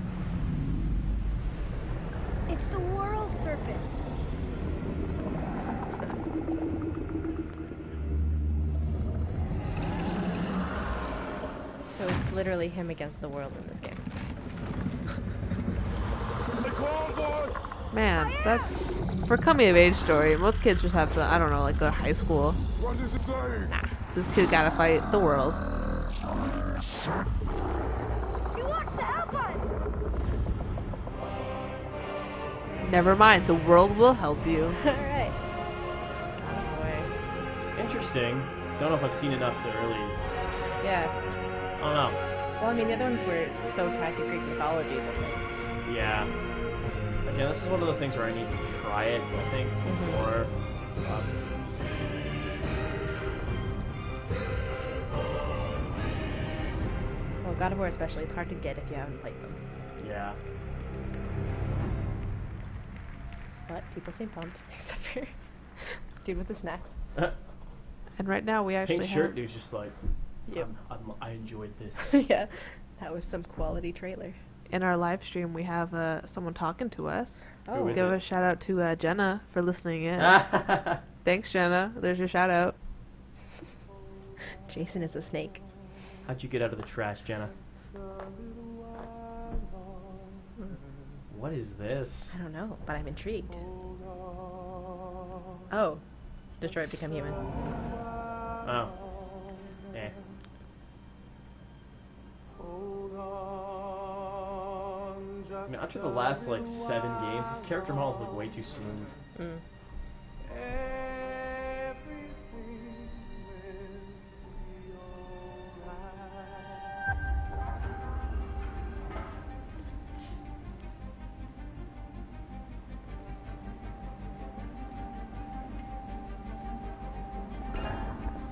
It's the world serpent. so it's literally him against the world in this game. Man, that's for coming of age story. Most kids just have to, I don't know, like go to high school. What does it say? Nah, this kid gotta fight the world. He wants to help us. Never mind, the world will help you. Alright. Oh boy. Interesting. Don't know if I've seen enough to really... Yeah. don't know. Well, I mean, the other ones were so tied to Greek mythology that like. Yeah. Again, this is one of those things where I need to try it, I think, more. Well, God of War especially, it's hard to get if you haven't played them. Yeah. But people seem pumped, except for dude with the snacks. And right now we actually Pink have... shirt dude's just like, Yep. I enjoyed this. Yeah, that was some quality trailer. In our live stream, we have someone talking to us. Oh. Who is Give it? a shout out to Jenna for listening in. Thanks, Jenna. There's your shout out. Jason is a snake. How'd you get out of the trash, Jenna? What is this? I don't know, but I'm intrigued. Oh, Detroit Become Human. Oh. Eh. I mean, after the last, like, 7 games, his character models look way too smooth.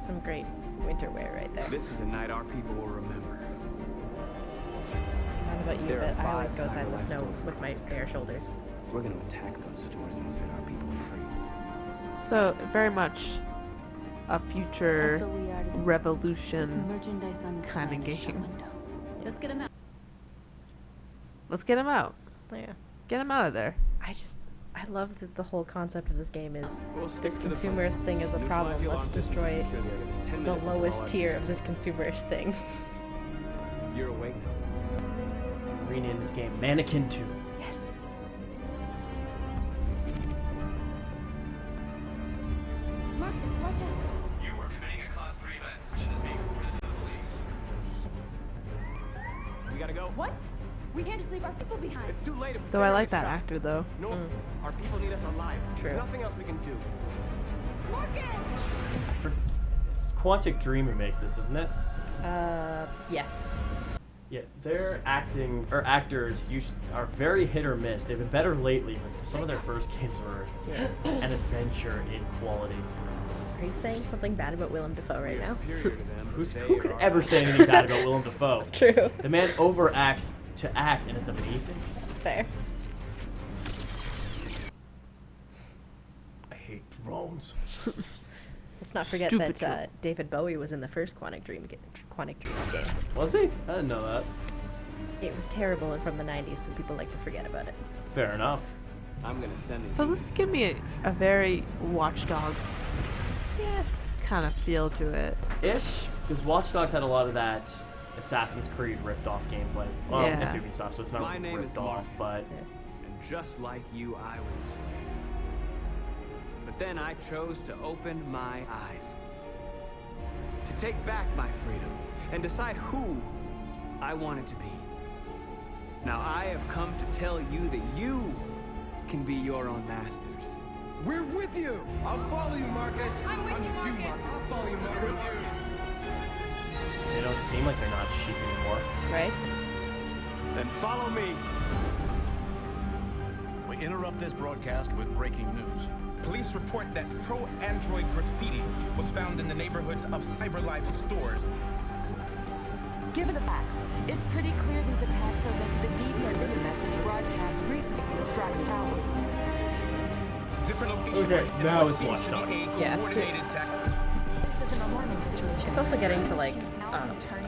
Some great winter wear right there. This is a night our people will remember. I don't know about you, There are but I always 5 go outside in the cyber snow stores with my bare shoulders. We're gonna attack those stores and set our people free. So, very much a future That's what we are to do. There's revolution merchandise on display kind in of the shop game. window. Let's get him out. Let's get him out. Yeah. Get him out of there. I love that the whole concept of this game is We'll stick this to the consumerist thing is a Neutralize problem. the Let's alarm system to destroy secure the area. There's 10 the minutes until lowest all tier activity. of this consumerist thing. You're awake now. Rename this game Mannequin 2. Yes. Marcus, watch out. You were committing a class 3 event. Should be reported to the police. We gotta go. What? We can't just leave our people behind. It's too late if we Though stay I on like the that shop. actor, though. No, our people need us alive. True. There's nothing else we can do. Marcus! It's Quantic Dream who makes this, isn't it? Yes. Yeah, their actors are very hit or miss. They've been better lately, but some of their first games were an adventure in quality. Are you saying something bad about Willem Dafoe right now? Who could ever say anything bad about Willem Dafoe? True. The man overacts to act, and it's amazing. That's fair. I hate drones. Let's not forget Stupid that David Bowie was in the first Quantic Dream game. Was he? I didn't know that. It was terrible and from the 90s, so people like to forget about it. Fair enough. I'm gonna send these. So this give me a very Watch Dogs kind of feel to it. Ish, because Watch Dogs had a lot of that Assassin's Creed ripped off gameplay. Well, Yeah. it's Ubisoft, so it's not My name ripped is off, Marcus. but And just like you, I was a slave. But then I chose to open my eyes. To take back my freedom and decide who I wanted to be. Now I have come to tell you that you can be your own masters. We're with you! I'll follow you, Marcus. I'm with you, Marcus. I'll follow you, Marcus. they don't seem like they're not sheep anymore. Right? Then follow me. We interrupt this broadcast with breaking news. Police report that pro-Android graffiti was found in the neighborhoods of CyberLife stores. Given the facts, it's pretty clear these attacks are linked to the deviant video message broadcast recently from the Stratton Tower. Different locations Okay, in now what it's seems Watch to be Dogs. a Yeah. coordinated attack. This isn't a learning situation. It's also getting to like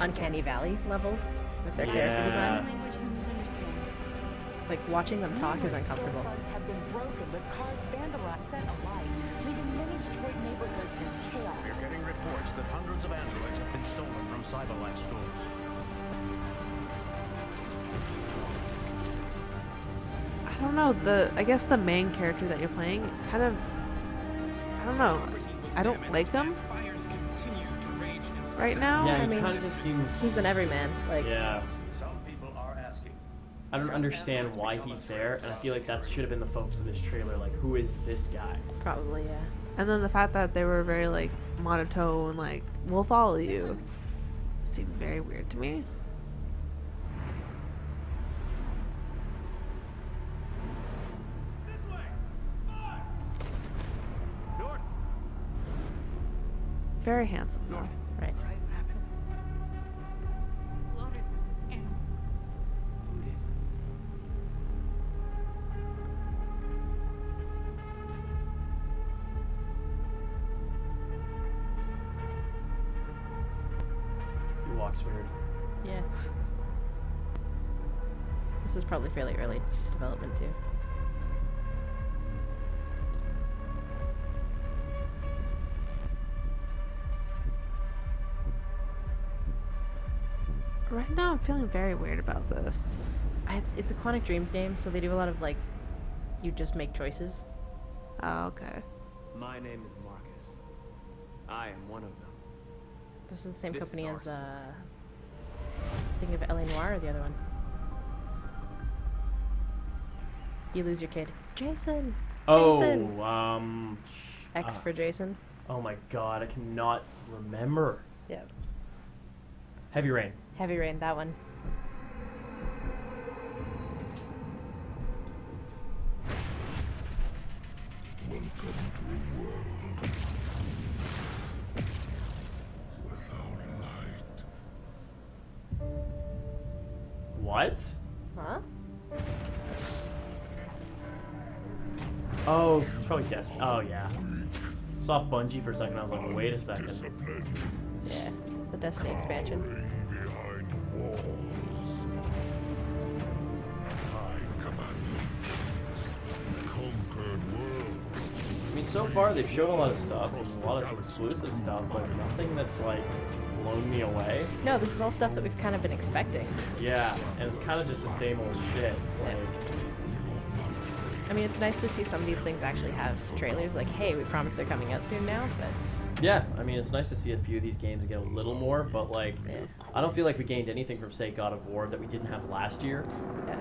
Uncanny Valley levels with their character design. Language humans understand. Like watching them talk is Numerous uncomfortable. storefronts have been broken, with cars vandalized, set alight, leaving many Detroit neighborhoods in chaos. We're getting reports that hundreds of androids have been stolen from CyberLife stores. I don't know, I guess the main character that you're playing kind of, I don't know, I don't like him right now. Yeah, I he mean, kind of just seems. he's an everyman. Like, Yeah. Some people are asking. I don't understand why he's there, and I feel like that should have been the focus of this trailer. Like, who is this guy? probably, yeah. And then the fact that they were very like monotone, like, we'll follow you. seem very weird to me. North. Very handsome, though. Right. Right, what happened? Slaughtered animals. Who did? He walks weird. Yeah. This is probably fairly early development too. Right now, I'm feeling very weird about this. It's a Quantic Dreams game, so they do a lot of like, you just make choices. Oh, okay. My name is Marcus. I am one of them. This is the same This is company our as story. thinking of LA Noire or the other one. You lose your kid. Jason. Jason. Oh, X for Jason. Oh my god, I cannot remember. Yeah. Heavy Rain. Heavy Rain, that one. Welcome to a world without light. What? Huh? Oh, it's probably Destiny. Oh, yeah. Saw Bungie for a second, I was like, wait a second. Yeah, the Destiny expansion. Behind walls. I command conquered worlds. I mean, so far they've shown a lot of stuff, a lot of exclusive stuff, but nothing that's like blown me away. No, this is all stuff that we've kind of been expecting. Yeah, and it's kind of just the same old shit. Like, I mean, it's nice to see some of these things actually have trailers. Like, hey, we promise they're coming out soon now. But yeah, I mean, it's nice to see a few of these games get a little more, but like, I don't feel like we gained anything from, say, God of War that we didn't have last year. yeah.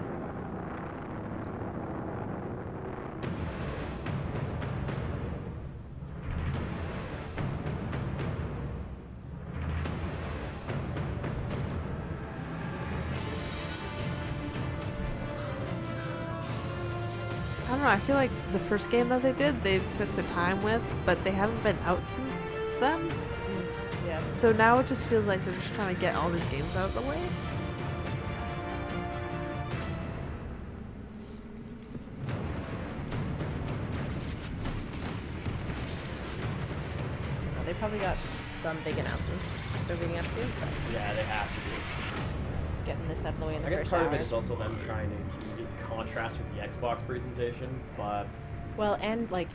I don't know, I feel like the first game that they did, they took their time with, but they haven't been out since then. Yeah. So now it just feels like they're just trying to get all these games out of the way. Well, they probably got some big announcements they're leading up to, but Yeah, they have to do. getting this out of the way in the I guess first part hour. of it is also them trying to contrast with the Xbox presentation, but Well, and like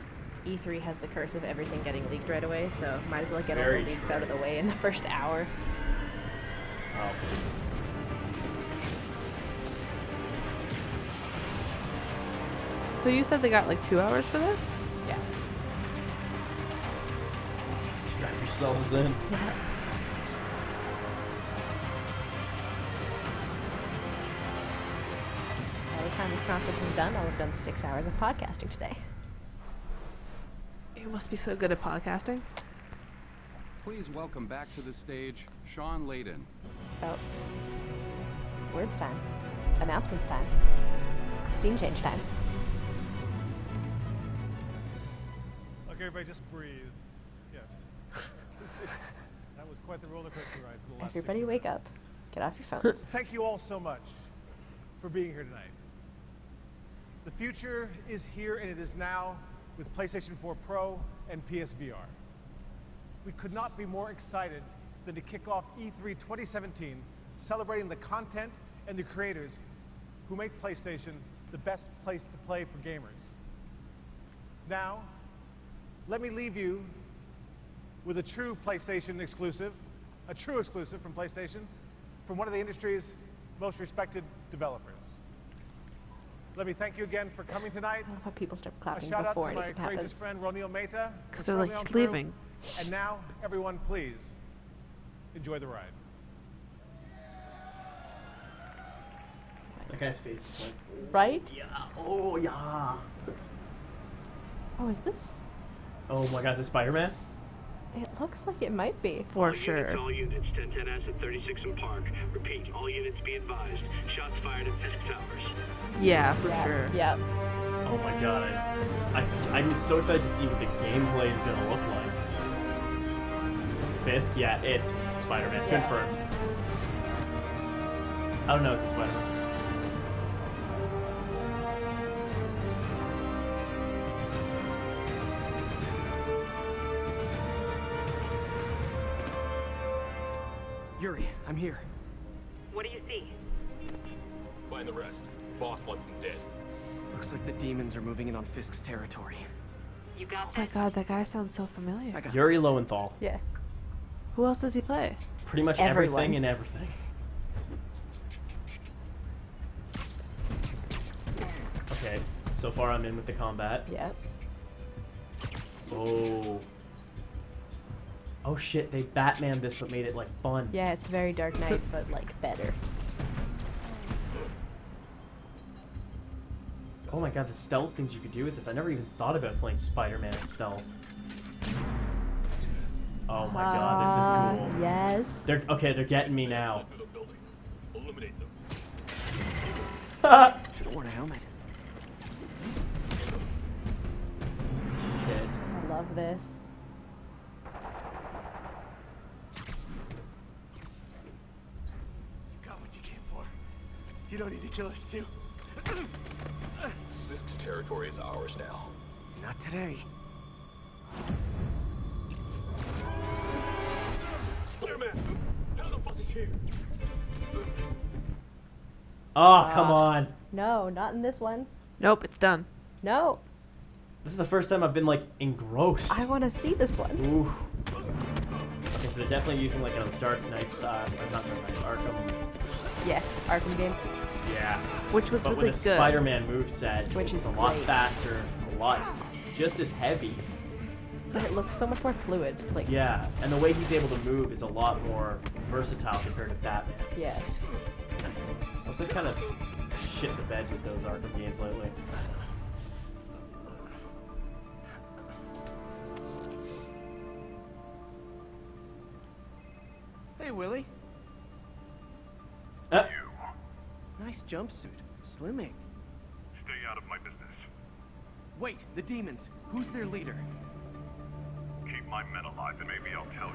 E3 has the curse of everything getting leaked right away, so might as well get all Very the leaks true. out of the way in the first hour. oh. So you said they got like 2 hours for this? Yeah. Strap yourselves in. Yeah. By the time this conference is done, I'll have done 6 hours of podcasting today. You must be so good at podcasting. Please welcome back to the stage Sean Layden. Oh. Words time. Announcements time. Scene change time. Okay, everybody, just breathe. Yes. That was quite the roller coaster ride for the last Everybody 60 wake minutes. up. Get off your phones. Thank you all so much for being here tonight. The future is here and it is now with PlayStation 4 Pro and PSVR. We could not be more excited than to kick off E3 2017 celebrating the content and the creators who make PlayStation the best place to play for gamers. Now, let me leave you with a true PlayStation exclusive, a true exclusive from PlayStation, from one of the industry's most respected developers. Let me thank you again for coming tonight. I love how people start A clapping shout out before to my anything courageous happens. friend Ronil Mehta. for 'Cause they're scrolling like, on "He's through." leaving. And now, everyone, please enjoy the ride. That guy's face is like, Right? yeah, oh yeah. Oh, is this? Oh my god, is it Spider-Man? It looks like it might be. For All sure. Units, all units. 1010S at 36 and Park. Repeat, all units be advised. Shots fired at Fisk Towers. Yeah, for sure. Yep. Oh my god, I'm so excited to see what the gameplay is gonna look like. Fisk, yeah, it's Spider-Man, Yeah. confirmed. I don't know, it's Spider-Man. Yuri, I'm here. What do you see? Find the rest. Boss wants them dead. Looks like the demons are moving in on Fisk's territory. You got Oh my god, that guy sounds so familiar. I got Yuri this. Lowenthal. Yeah. Who else does he play? Pretty much Everyone. everything and everything. Okay, so far I'm in with the combat. Yep. Oh. Oh shit, they Batman this but made it like fun. Yeah, it's very Dark Knight, but like better. Oh my god, the stealth things you could do with this. I never even thought about playing Spider-Man stealth. Oh my god, this is cool. Yes. They're getting me now. Eliminate them. Should have worn a helmet. Shit. I love this. You got what you came for. You don't need to kill us, too. Fisk's territory is ours now. Not today. Spider-Man! Tell the boss is here! Oh, come on. No, not in this one. Nope, it's done. No. This is the first time I've been like engrossed. I want to see this one. Ooh. Okay, so they're definitely using like a Dark Knight style, or not Dark Knight, Arkham. Yeah, Arkham games. Yeah. Which was but really with a good. Spider-Man moveset, Which it's is a lot great. faster, a lot just as heavy. But it looks so much more fluid. Like Yeah, and the way he's able to move is a lot more versatile compared to Batman. Yeah. Also, they kind of shit the bed with those Arkham games lately. Hey, Willie. Uh, Nice jumpsuit. Slimming. Stay out of my business. Wait, the demons. Who's their leader? Keep my men alive and maybe I'll tell you.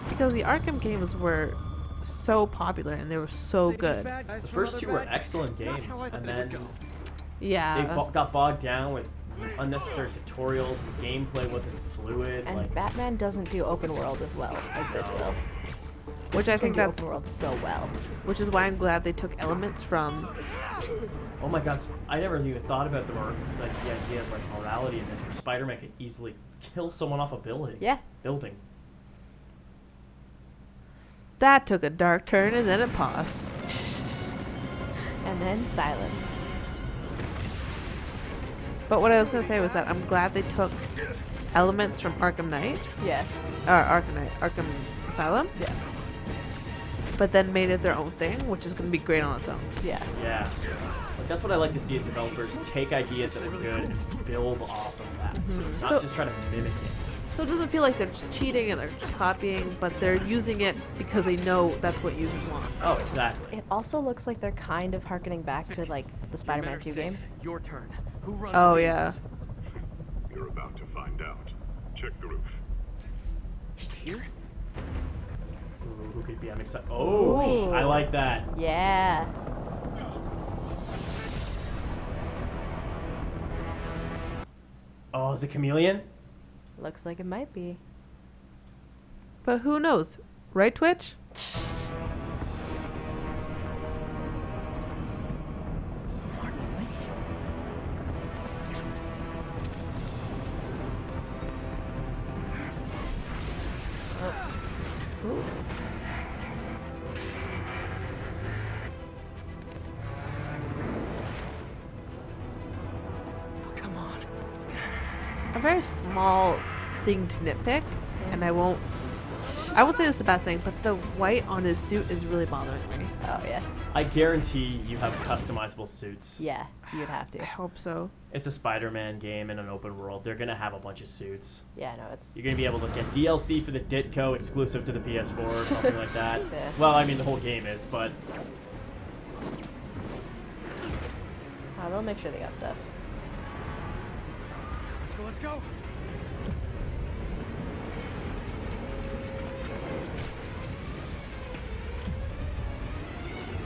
Because the Arkham games were so popular and they were so good. the first two were excellent games, and then Yeah. they got bogged down with unnecessary tutorials, and gameplay wasn't fluid. And like, Batman doesn't do open world as well as this will. Which I think do that's open world so well. Which is why I'm glad they took elements from. oh my god, I never even thought about the idea of like morality in this, where Spider-Man could easily kill someone off a building. Yeah. Building. That took a dark turn and then it paused. And then silence. But what I was gonna say was that I'm glad they took elements from Arkham Knight. Yeah. Arkham Asylum. Yeah. But then made it their own thing, which is gonna be great on its own. Yeah. Yeah. Like, that's what I like to see as developers, take ideas that are good and build off of that. Mhm. Not So- just try to mimic it. So it doesn't feel like they're just cheating and they're just copying, but they're using it because they know that's what users want. Oh, exactly. It also looks like they're kind of harkening back to like the Spider-Man 2 game. Your turn. Who runs Oh the yeah. demons? You're about to find out. Check the roof. He's here? Ooh, who could be? I'm excited. Oh, Ooh. I like that. Yeah. Oh, is it Chameleon? Looks like it might be. But who knows? Right, Twitch? Ooh. Come on. A very small thing to nitpick, and I won't say this is a bad thing, but the white on his suit is really bothering me. Oh yeah. I guarantee you have customizable suits. Yeah, you'd have to. I hope so. It's a Spider-Man game in an open world. They're gonna have a bunch of suits. Yeah, no, it's. You're gonna be able to get DLC for the Ditko exclusive to the PS4 or something like that. Yeah. Well, I mean the whole game is, but They'll make sure they got stuff. Let's go, let's go.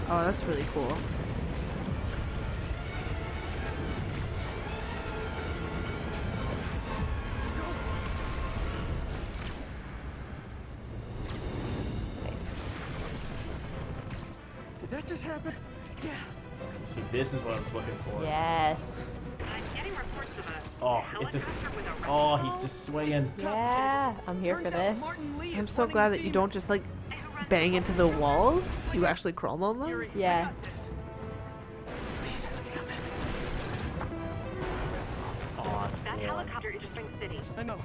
Oh, that's really cool. Did that just happen? Yeah. see, this is what I was looking for. Yes. Oh, it's a. Oh, he's just swinging. Yeah, I'm here for this. I'm so glad that you don't just like bang into the walls. You actually crawl on them. Yeah. Oh, That helicopter is Spring City. I know.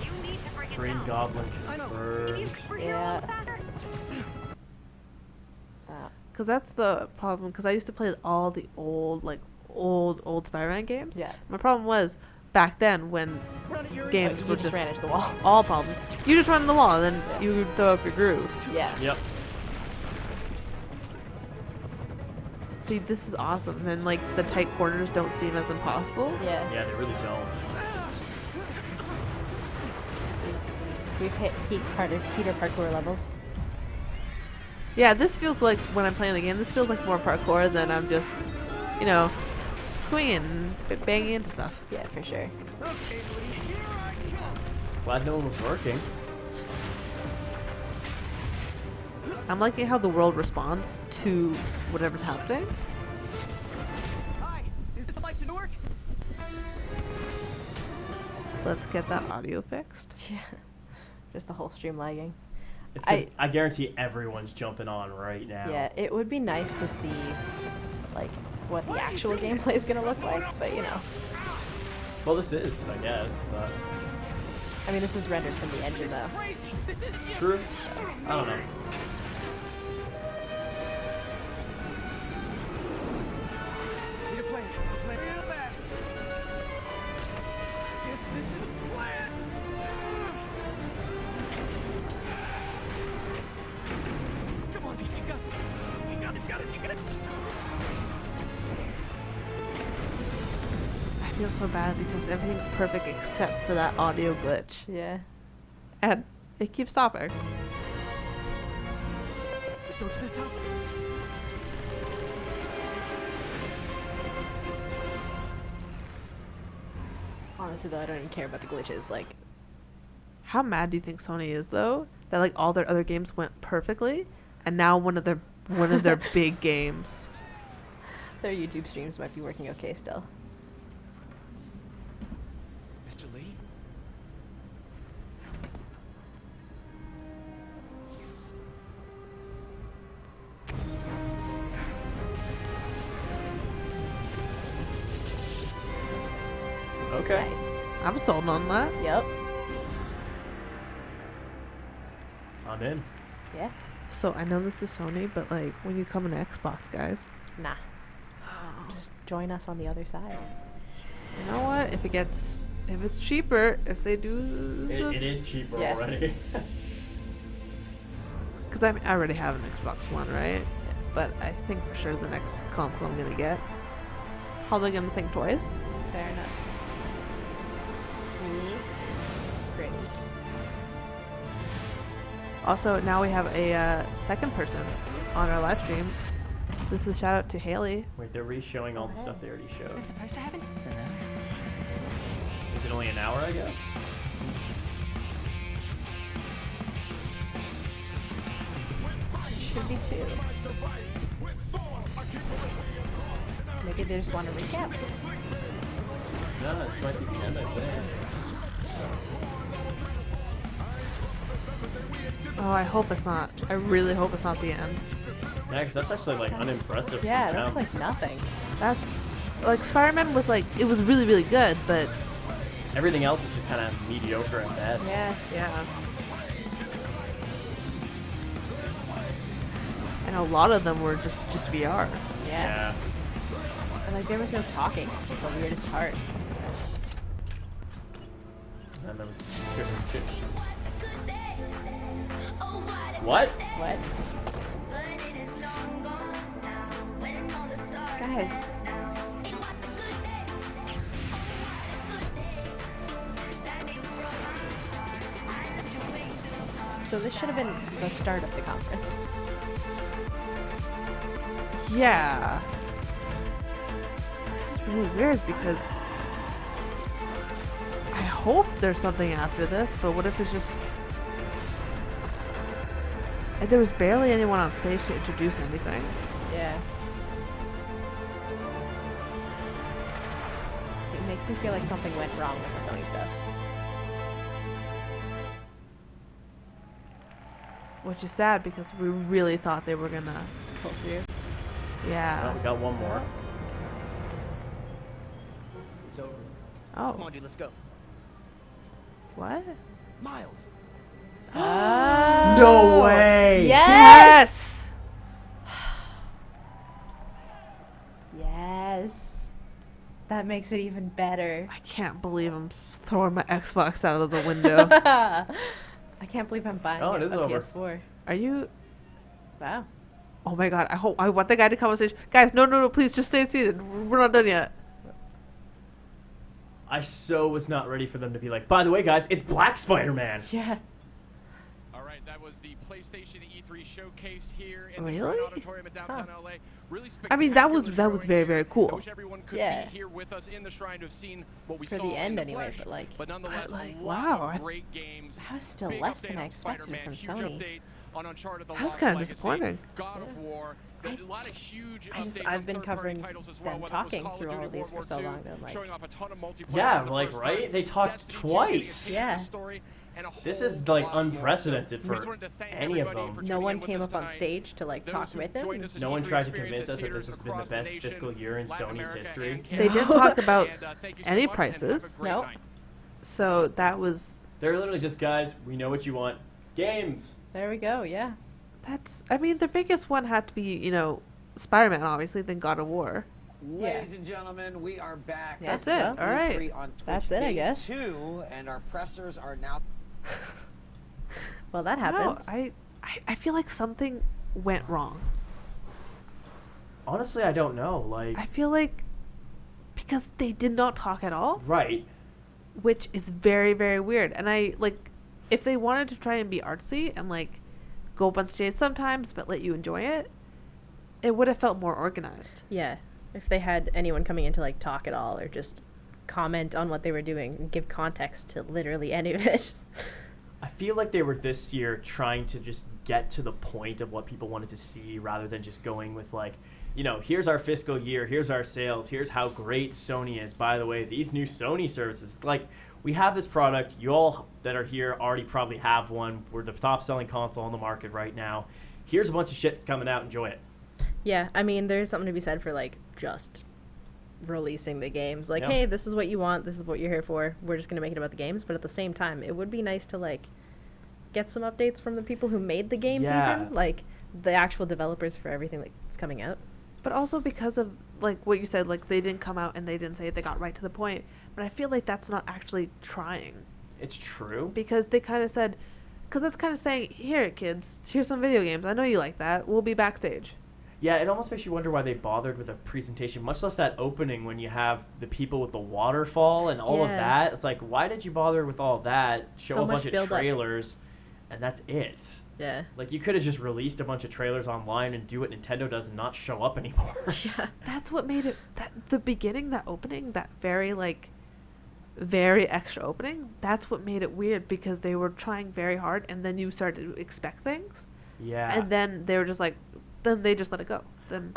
You need to bring it Green down. Goblin I know. confirmed. Yeah. Because that's the problem. Because I used to play all the old, like old Spider-Man games. Yeah. My problem was back then when games You were just ran into the wall. all problems. You just run into the wall and then you would throw up your groove. Yeah. Yep. See, this is awesome. Then like the tight corners don't seem as impossible. Yeah. Yeah, they really don't. We've hit peak Peter parkour levels. Yeah, this feels like when I'm playing the game. This feels like more parkour than I'm just, you know, swinging, banging into stuff. Yeah, for sure. Glad no one was working. I'm liking how the world responds to whatever's happening. Hi, is this like to Newark? Let's get that audio fixed. Yeah. Just the whole stream lagging. It's 'cause I guarantee everyone's jumping on right now. Yeah, it would be nice to see, like, what the actual gameplay is gonna look like, but you know. Well, this is, I guess, but. I mean, this is rendered from the engine, though. True. I don't know. Need a plan. Plan real fast. Guess this is the plan. Come on, Pete, you got this. You got this, you got this, you got this. I feel so bad because everything's perfect except for that audio glitch. Yeah. And it keeps stopping. So to this help? Honestly, though, I don't even care about the glitches. Like, How mad do you think Sony is though that like all their other games went perfectly and now one of their big games. their YouTube streams might be working okay still. Mr. Lee? Okay. I'm sold on that. Yep. I'm in. Yeah. So I know this is Sony, but like when you come into Xbox, guys, Nah. Just join us on the other side. you know what? If it's cheaper, if they do, It is cheaper Yeah. already. because I already have an Xbox One, right? But I think for sure the next console I'm gonna get, probably gonna think twice. Fair enough. Great. Also, now we have a second person on our live stream. This is a shout out to Haley. Wait, they're re-showing all the stuff they already showed. It's supposed to happen? Is it only an hour, I guess? Should be two. Maybe they just want to recap. No, this might be the end, I think. Oh, I hope it's not. I really hope it's not the end. Yeah, 'cause that's actually like unimpressive. Yeah, from that's them. like nothing. That's like Spider-Man was like it was really really good, but Everything else is just kind of mediocre at best. Yeah. yeah. And a lot of them were just VR. Yeah. And like there was no talking, which is the weirdest part. And there was What? What? Guys. So this should have been the start of the conference. Yeah. This is really weird because I hope there's something after this, but what if it's just... And there was barely anyone on stage to introduce anything. Yeah. It makes me feel like something went wrong with the Sony stuff. Which is sad because we really thought they were gonna pull through. Yeah. Oh, we got one more. It's over. Oh. Come on, dude, let's go. What? Miles. No way! Yes! Yes! That makes it even better. I can't believe I'm throwing my Xbox out of the window. I can't believe I'm buying it is a over. PS4. Are you? Wow. Oh my god! I want the guy to come on stage. Guys, no, please just stay seated. We're not done yet. I so was not ready for them to be like, by the way, guys, it's Black Spider-Man. Yeah. All right, that was the PlayStation E3 showcase here in Really? the Shrine Auditorium in downtown LA. Really I mean, that was spectacular very, very showing. cool. I wish everyone could Yeah. be here with us in the Shrine to have seen what we For saw the end in the anyway, flesh. but like... But nonetheless, like, a lot wow, of great games. That was still Big less update than I on expected Spider-Man, from huge Sony. update on Uncharted: The That was Lost kinda Legacy, disappointing. God of War. A lot of huge updates I've on been third-party covering titles as well, them whether it was talking Call of through all Duty of these World for War so II, long that I'm like... showing off a ton of multiplayer Yeah, for the like, first right? time. They talked Destiny 2 twice. getting a Yeah. story and a This whole is like lot more. unprecedented So we for just wanted to thank any of everybody them. for No tuning one in with came us up on tonight. stage to like Those talk who with him. joined us in No the one E3 tried to experience convince us at that this theaters has been the across best nation, fiscal year in Latin Sony's America, history. and They Canada. didn't talk about And, thank you so any much, and have a prices. great Nope. night. So that was... They're literally just, guys, we know what you want. Games. There we go, yeah. That's... I mean, the biggest one had to be, you know, Spider-Man, obviously, then God of War. Ladies and gentlemen, we are back. That's from it. E3 All right. On Twitch That's it, I Day guess. 2, and our pressers are now... Well, that happened. No, I feel like something went wrong. Honestly, I don't know. Like, I feel like... Because they did not talk at all. right. Which is very, very weird. And I, like... If they wanted to try and be artsy and, like, go up on stage sometimes but let you enjoy it, it would have felt more organized. Yeah. If they had anyone coming in to like talk at all or just comment on what they were doing and give context to literally any of it. I feel like they were this year trying to just get to the point of what people wanted to see rather than just going with like, you know, here's our fiscal year, here's our sales, here's how great Sony is. By the way, these new Sony services, like, we have this product. You all that are here already probably have one. We're the top selling console on the market right now. Here's a bunch of shit that's coming out. Enjoy it. Yeah, I mean, there's something to be said for like just releasing the games. Like, Yeah. hey, this is what you want. This is what you're here for. We're just gonna make it about the games. But at the same time, it would be nice to like get some updates from the people who made the games, Yeah. even like the actual developers for everything that's coming out. But also because of, like, what you said, like, they didn't come out and they didn't say it, they got right to the point. But I feel like that's not actually trying. It's true. Because they kind of said, because that's kind of saying, here, kids, here's some video games. I know you like that. We'll be backstage. Yeah, it almost makes you wonder why they bothered with a presentation, much less that opening when you have the people with the waterfall and all of Yeah. that. It's like, why did you bother with all that? Show So a much bunch of build-up. trailers, and that's it. Yeah. Like, you could have just released a bunch of trailers online and do what Nintendo does and not show up anymore. Yeah. That's what made it, the beginning, that opening, that very, like, very extra opening, that's what made it weird because they were trying very hard and then you started to expect things. Yeah. And then they were just like, then they just let it go. Then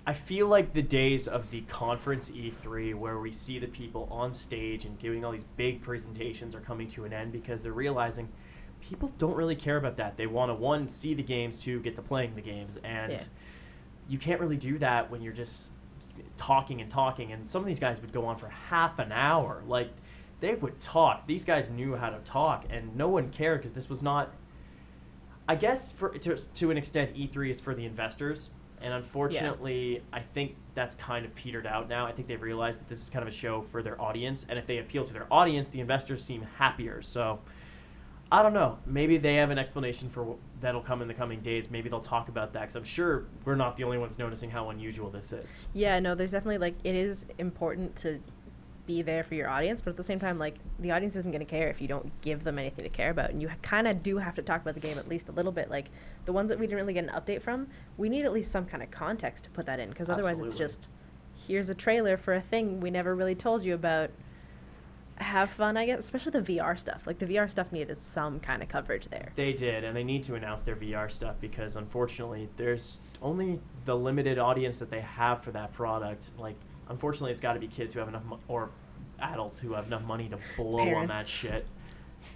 I feel like the days of the conference E3 where we see the people on stage and giving all these big presentations are coming to an end because they're realizing people don't really care about that. They want to, one, see the games, two, get to playing the games. And Yeah. you can't really do that when you're just talking and talking. And some of these guys would go on for half an hour. Like, they would talk. These guys knew how to talk, and no one cared because this was not... I guess to an extent, E3 is for the investors, and unfortunately, I think that's kind of petered out now. I think they've realized that this is kind of a show for their audience, and if they appeal to their audience, the investors seem happier. So, I don't know. Maybe they have an explanation for that'll come in the coming days. Maybe they'll talk about that, because I'm sure we're not the only ones noticing how unusual this is. Yeah, no, there's definitely, like, it is important to be there for your audience, but at the same time, like, the audience isn't going to care if you don't give them anything to care about, and you kind of do have to talk about the game at least a little bit. Like, the ones that we didn't really get an update from, we need at least some kind of context to put that in, because otherwise it's just, here's a trailer for a thing we never really told you about. Have fun, I guess, especially the VR stuff. Like, the VR stuff needed some kind of coverage there. They did, and they need to announce their VR stuff, because unfortunately there's only the limited audience that they have for that product. Like, unfortunately, it's got to be kids who have enough or adults who have enough money to blow on that shit.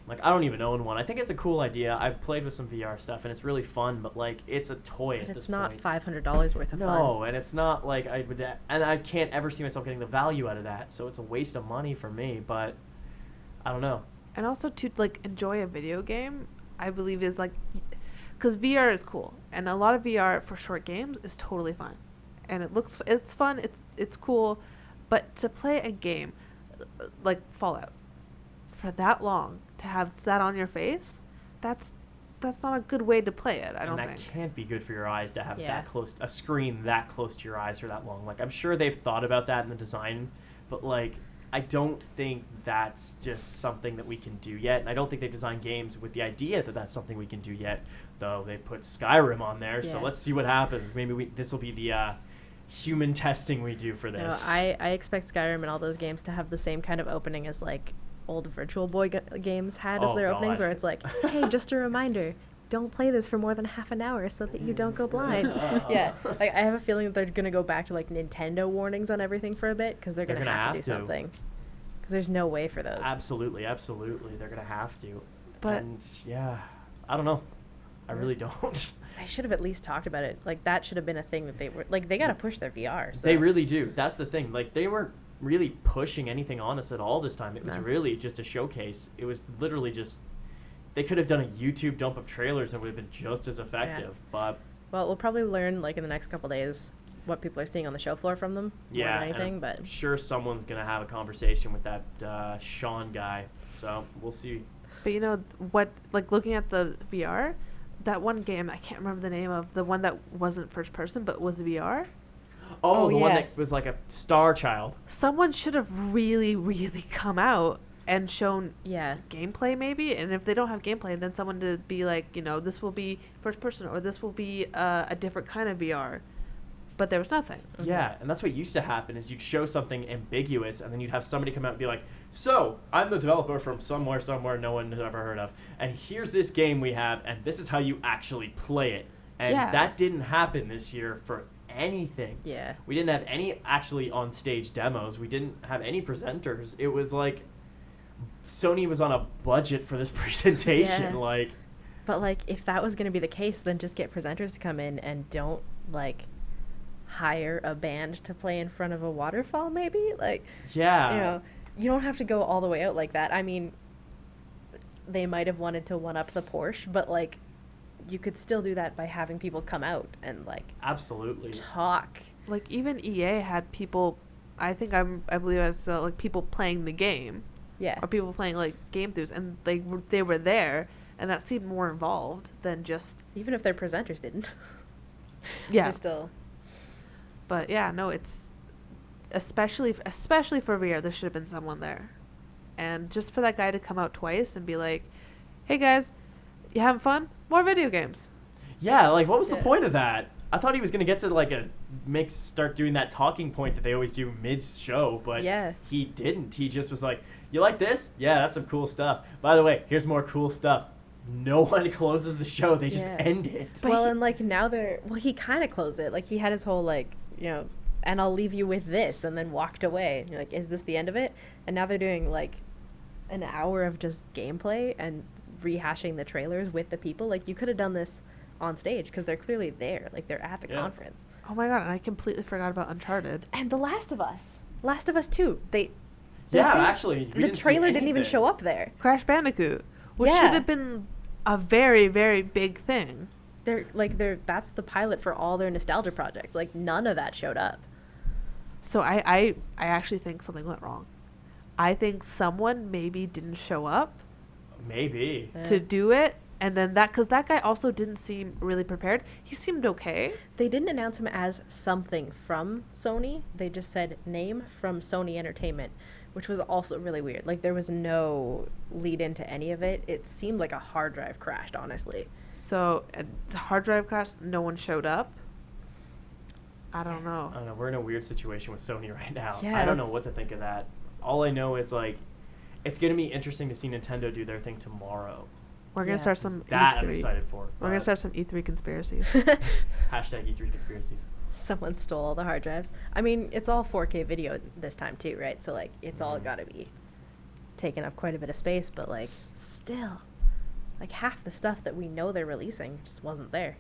Like, I don't even own one. I think it's a cool idea. I've played with some VR stuff, and it's really fun, but, like, it's a toy at this point. It's not $500 worth of fun. No, and it's not like and I can't ever see myself getting the value out of that, so it's a waste of money for me, but I don't know. And also, to, like, enjoy a video game, I believe is, like, because VR is cool, and a lot of VR for short games is totally fine. And it's fun, it's cool, but to play a game like Fallout for that long, to have that on your face, that's not a good way to play it, I don't think. And that can't be good for your eyes to have that close, a screen that close to your eyes for that long. Like, I'm sure they've thought about that in the design, but, like, I don't think that's just something that we can do yet, and I don't think they've designed games with the idea that that's something we can do yet, though they put Skyrim on there, so let's see what happens. Maybe this will be the human testing we do for this. No, I expect Skyrim and all those games to have the same kind of opening as, like, old Virtual Boy games had as their openings, where it's like, hey, just a reminder, don't play this for more than half an hour so that you don't go blind. Yeah, like, I have a feeling that they're going to go back to, like, Nintendo warnings on everything for a bit, because they're going to have to do something. Because there's no way for those. Absolutely. They're going to have to. But, and, yeah, I don't know. I really don't. They should have at least talked about it. Like, that should have been a thing that they were, like, they got to push their VR. So. They really do. That's the thing. Like, they weren't really pushing anything on us at all this time. It was really just a showcase. It was literally just, they could have done a YouTube dump of trailers and it would have been just as effective. But well, we'll probably learn, like, in the next couple days what people are seeing on the show floor from them more than anything. But I'm sure someone's going to have a conversation with that Sean guy. So we'll see. But you know what, like, looking at the VR, that one game, I can't remember the name of, the one that wasn't first person but was VR. Oh, the one that was like a Star Child. Someone should have really, really come out and shown gameplay maybe, and if they don't have gameplay, then someone to be like, you know, this will be first person, or this will be a different kind of VR. But there was nothing. Yeah, and that's what used to happen, is you'd show something ambiguous, and then you'd have somebody come out and be like, so, I'm the developer from somewhere no one has ever heard of, and here's this game we have, and this is how you actually play it. And that didn't happen this year for anything. Yeah. We didn't have any actually on-stage demos. We didn't have any presenters. It was like Sony was on a budget for this presentation. Like, but, like, if that was going to be the case, then just get presenters to come in and don't, like, hire a band to play in front of a waterfall, maybe? Like, you know, you don't have to go all the way out like that. I mean, they might have wanted to one-up the Porsche, but, like, you could still do that by having people come out and, like, absolutely talk. Like, even EA had people, I believe I saw, like, people playing the game. Yeah. Or people playing, like, game throughs, and they were there, and that seemed more involved than just... Even if their presenters didn't. Yeah. They still... But, yeah, no, it's... Especially for VR, there should have been someone there. And just for that guy to come out twice and be like, hey, guys, you having fun? More video games. Yeah, like, what was the point of that? I thought he was going to get to, like, start doing that talking point that they always do mid-show, but he didn't. He just was like, you like this? Yeah, that's some cool stuff. By the way, here's more cool stuff. No one closes the show. They just end it. Well, and, like, now he kind of closed it. Like, he had his whole, like, you know, and I'll leave you with this, and then walked away. And you're like, is this the end of it? And now they're doing, like, an hour of just gameplay and rehashing the trailers with the people. Like, you could have done this on stage, because they're clearly there. Like, they're at the conference. Oh my god, and I completely forgot about Uncharted. And The Last of Us. Last of Us 2. Actually, the trailer didn't even show up there. Crash Bandicoot, which should have been a very, very big thing. That's the pilot for all their nostalgia projects. Like, none of that showed up. So I actually think something went wrong. I think someone maybe didn't show up Maybe. to do it, and then because that guy also didn't seem really prepared. He seemed okay. They didn't announce him as something from Sony. They just said name from Sony Entertainment, which was also really weird. Like, there was no lead into any of it. It seemed like a hard drive crashed, honestly. So the hard drive crashed. No one showed up. I don't know. I don't know. We're in a weird situation with Sony right now. Yeah, I don't know what to think of that. All I know is, like, it's going to be interesting to see Nintendo do their thing tomorrow. We're going to start some That E3. I'm excited for. We're going to start some E3 conspiracies. Hashtag E3 conspiracies. Someone stole all the hard drives. I mean, it's all 4K video this time too, right? So, like, it's all got to be taking up quite a bit of space, but, like, still, like, half the stuff that we know they're releasing just wasn't there.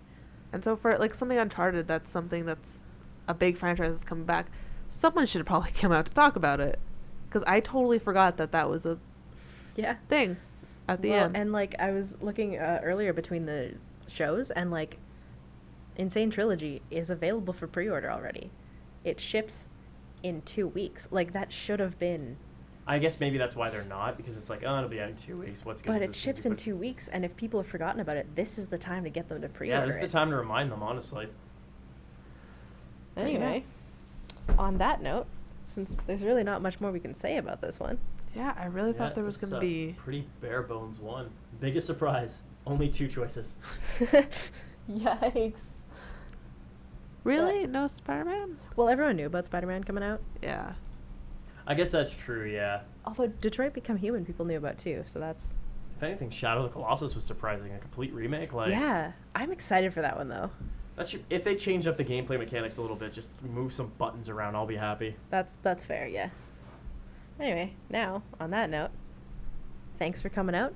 And so for, like, something Uncharted, that's something that's a big franchise that's coming back, someone should probably come out to talk about it. Because I totally forgot that was a thing at the end. And, like, I was looking earlier between the shows, and, like, Insane Trilogy is available for pre-order already. It ships in 2 weeks. Like, that should have been... I guess maybe that's why they're not, because it's like, oh, it'll be out in 2 weeks. What's good? But it ships in 2 weeks, and if people have forgotten about it, this is the time to get them to pre-order Yeah, this is the time to remind them, honestly. Anyway, on that note, since there's really not much more we can say about this one. Yeah, I really thought there was going to be... pretty bare bones one. Biggest surprise. Only 2 choices. Yikes. Really? No Spider-Man? Well, everyone knew about Spider-Man coming out. Yeah. I guess that's true, yeah. Although Detroit Become Human people knew about too, so that's... If anything, Shadow of the Colossus was surprising. A complete remake, like... Yeah, I'm excited for that one, though. If they change up the gameplay mechanics a little bit, just move some buttons around, I'll be happy. That's fair, yeah. Anyway, now, on that note, thanks for coming out,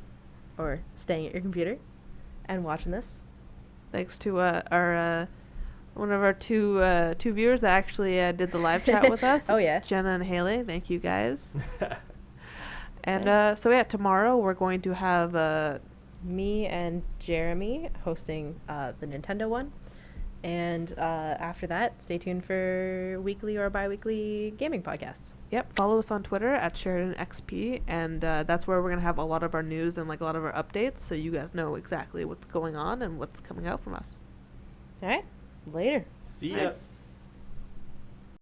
or staying at your computer, and watching this. Thanks to our... one of our two viewers that actually did the live chat with us. Oh, yeah. Jenna and Haley. Thank you, guys. And so, yeah, tomorrow we're going to have... me and Jeremy hosting the Nintendo one. And after that, stay tuned for weekly or bi-weekly gaming podcasts. Yep, follow us on Twitter at SheridanXP, and that's where we're going to have a lot of our news and, like, a lot of our updates, so you guys know exactly what's going on and what's coming out from us. All right. Later. See ya.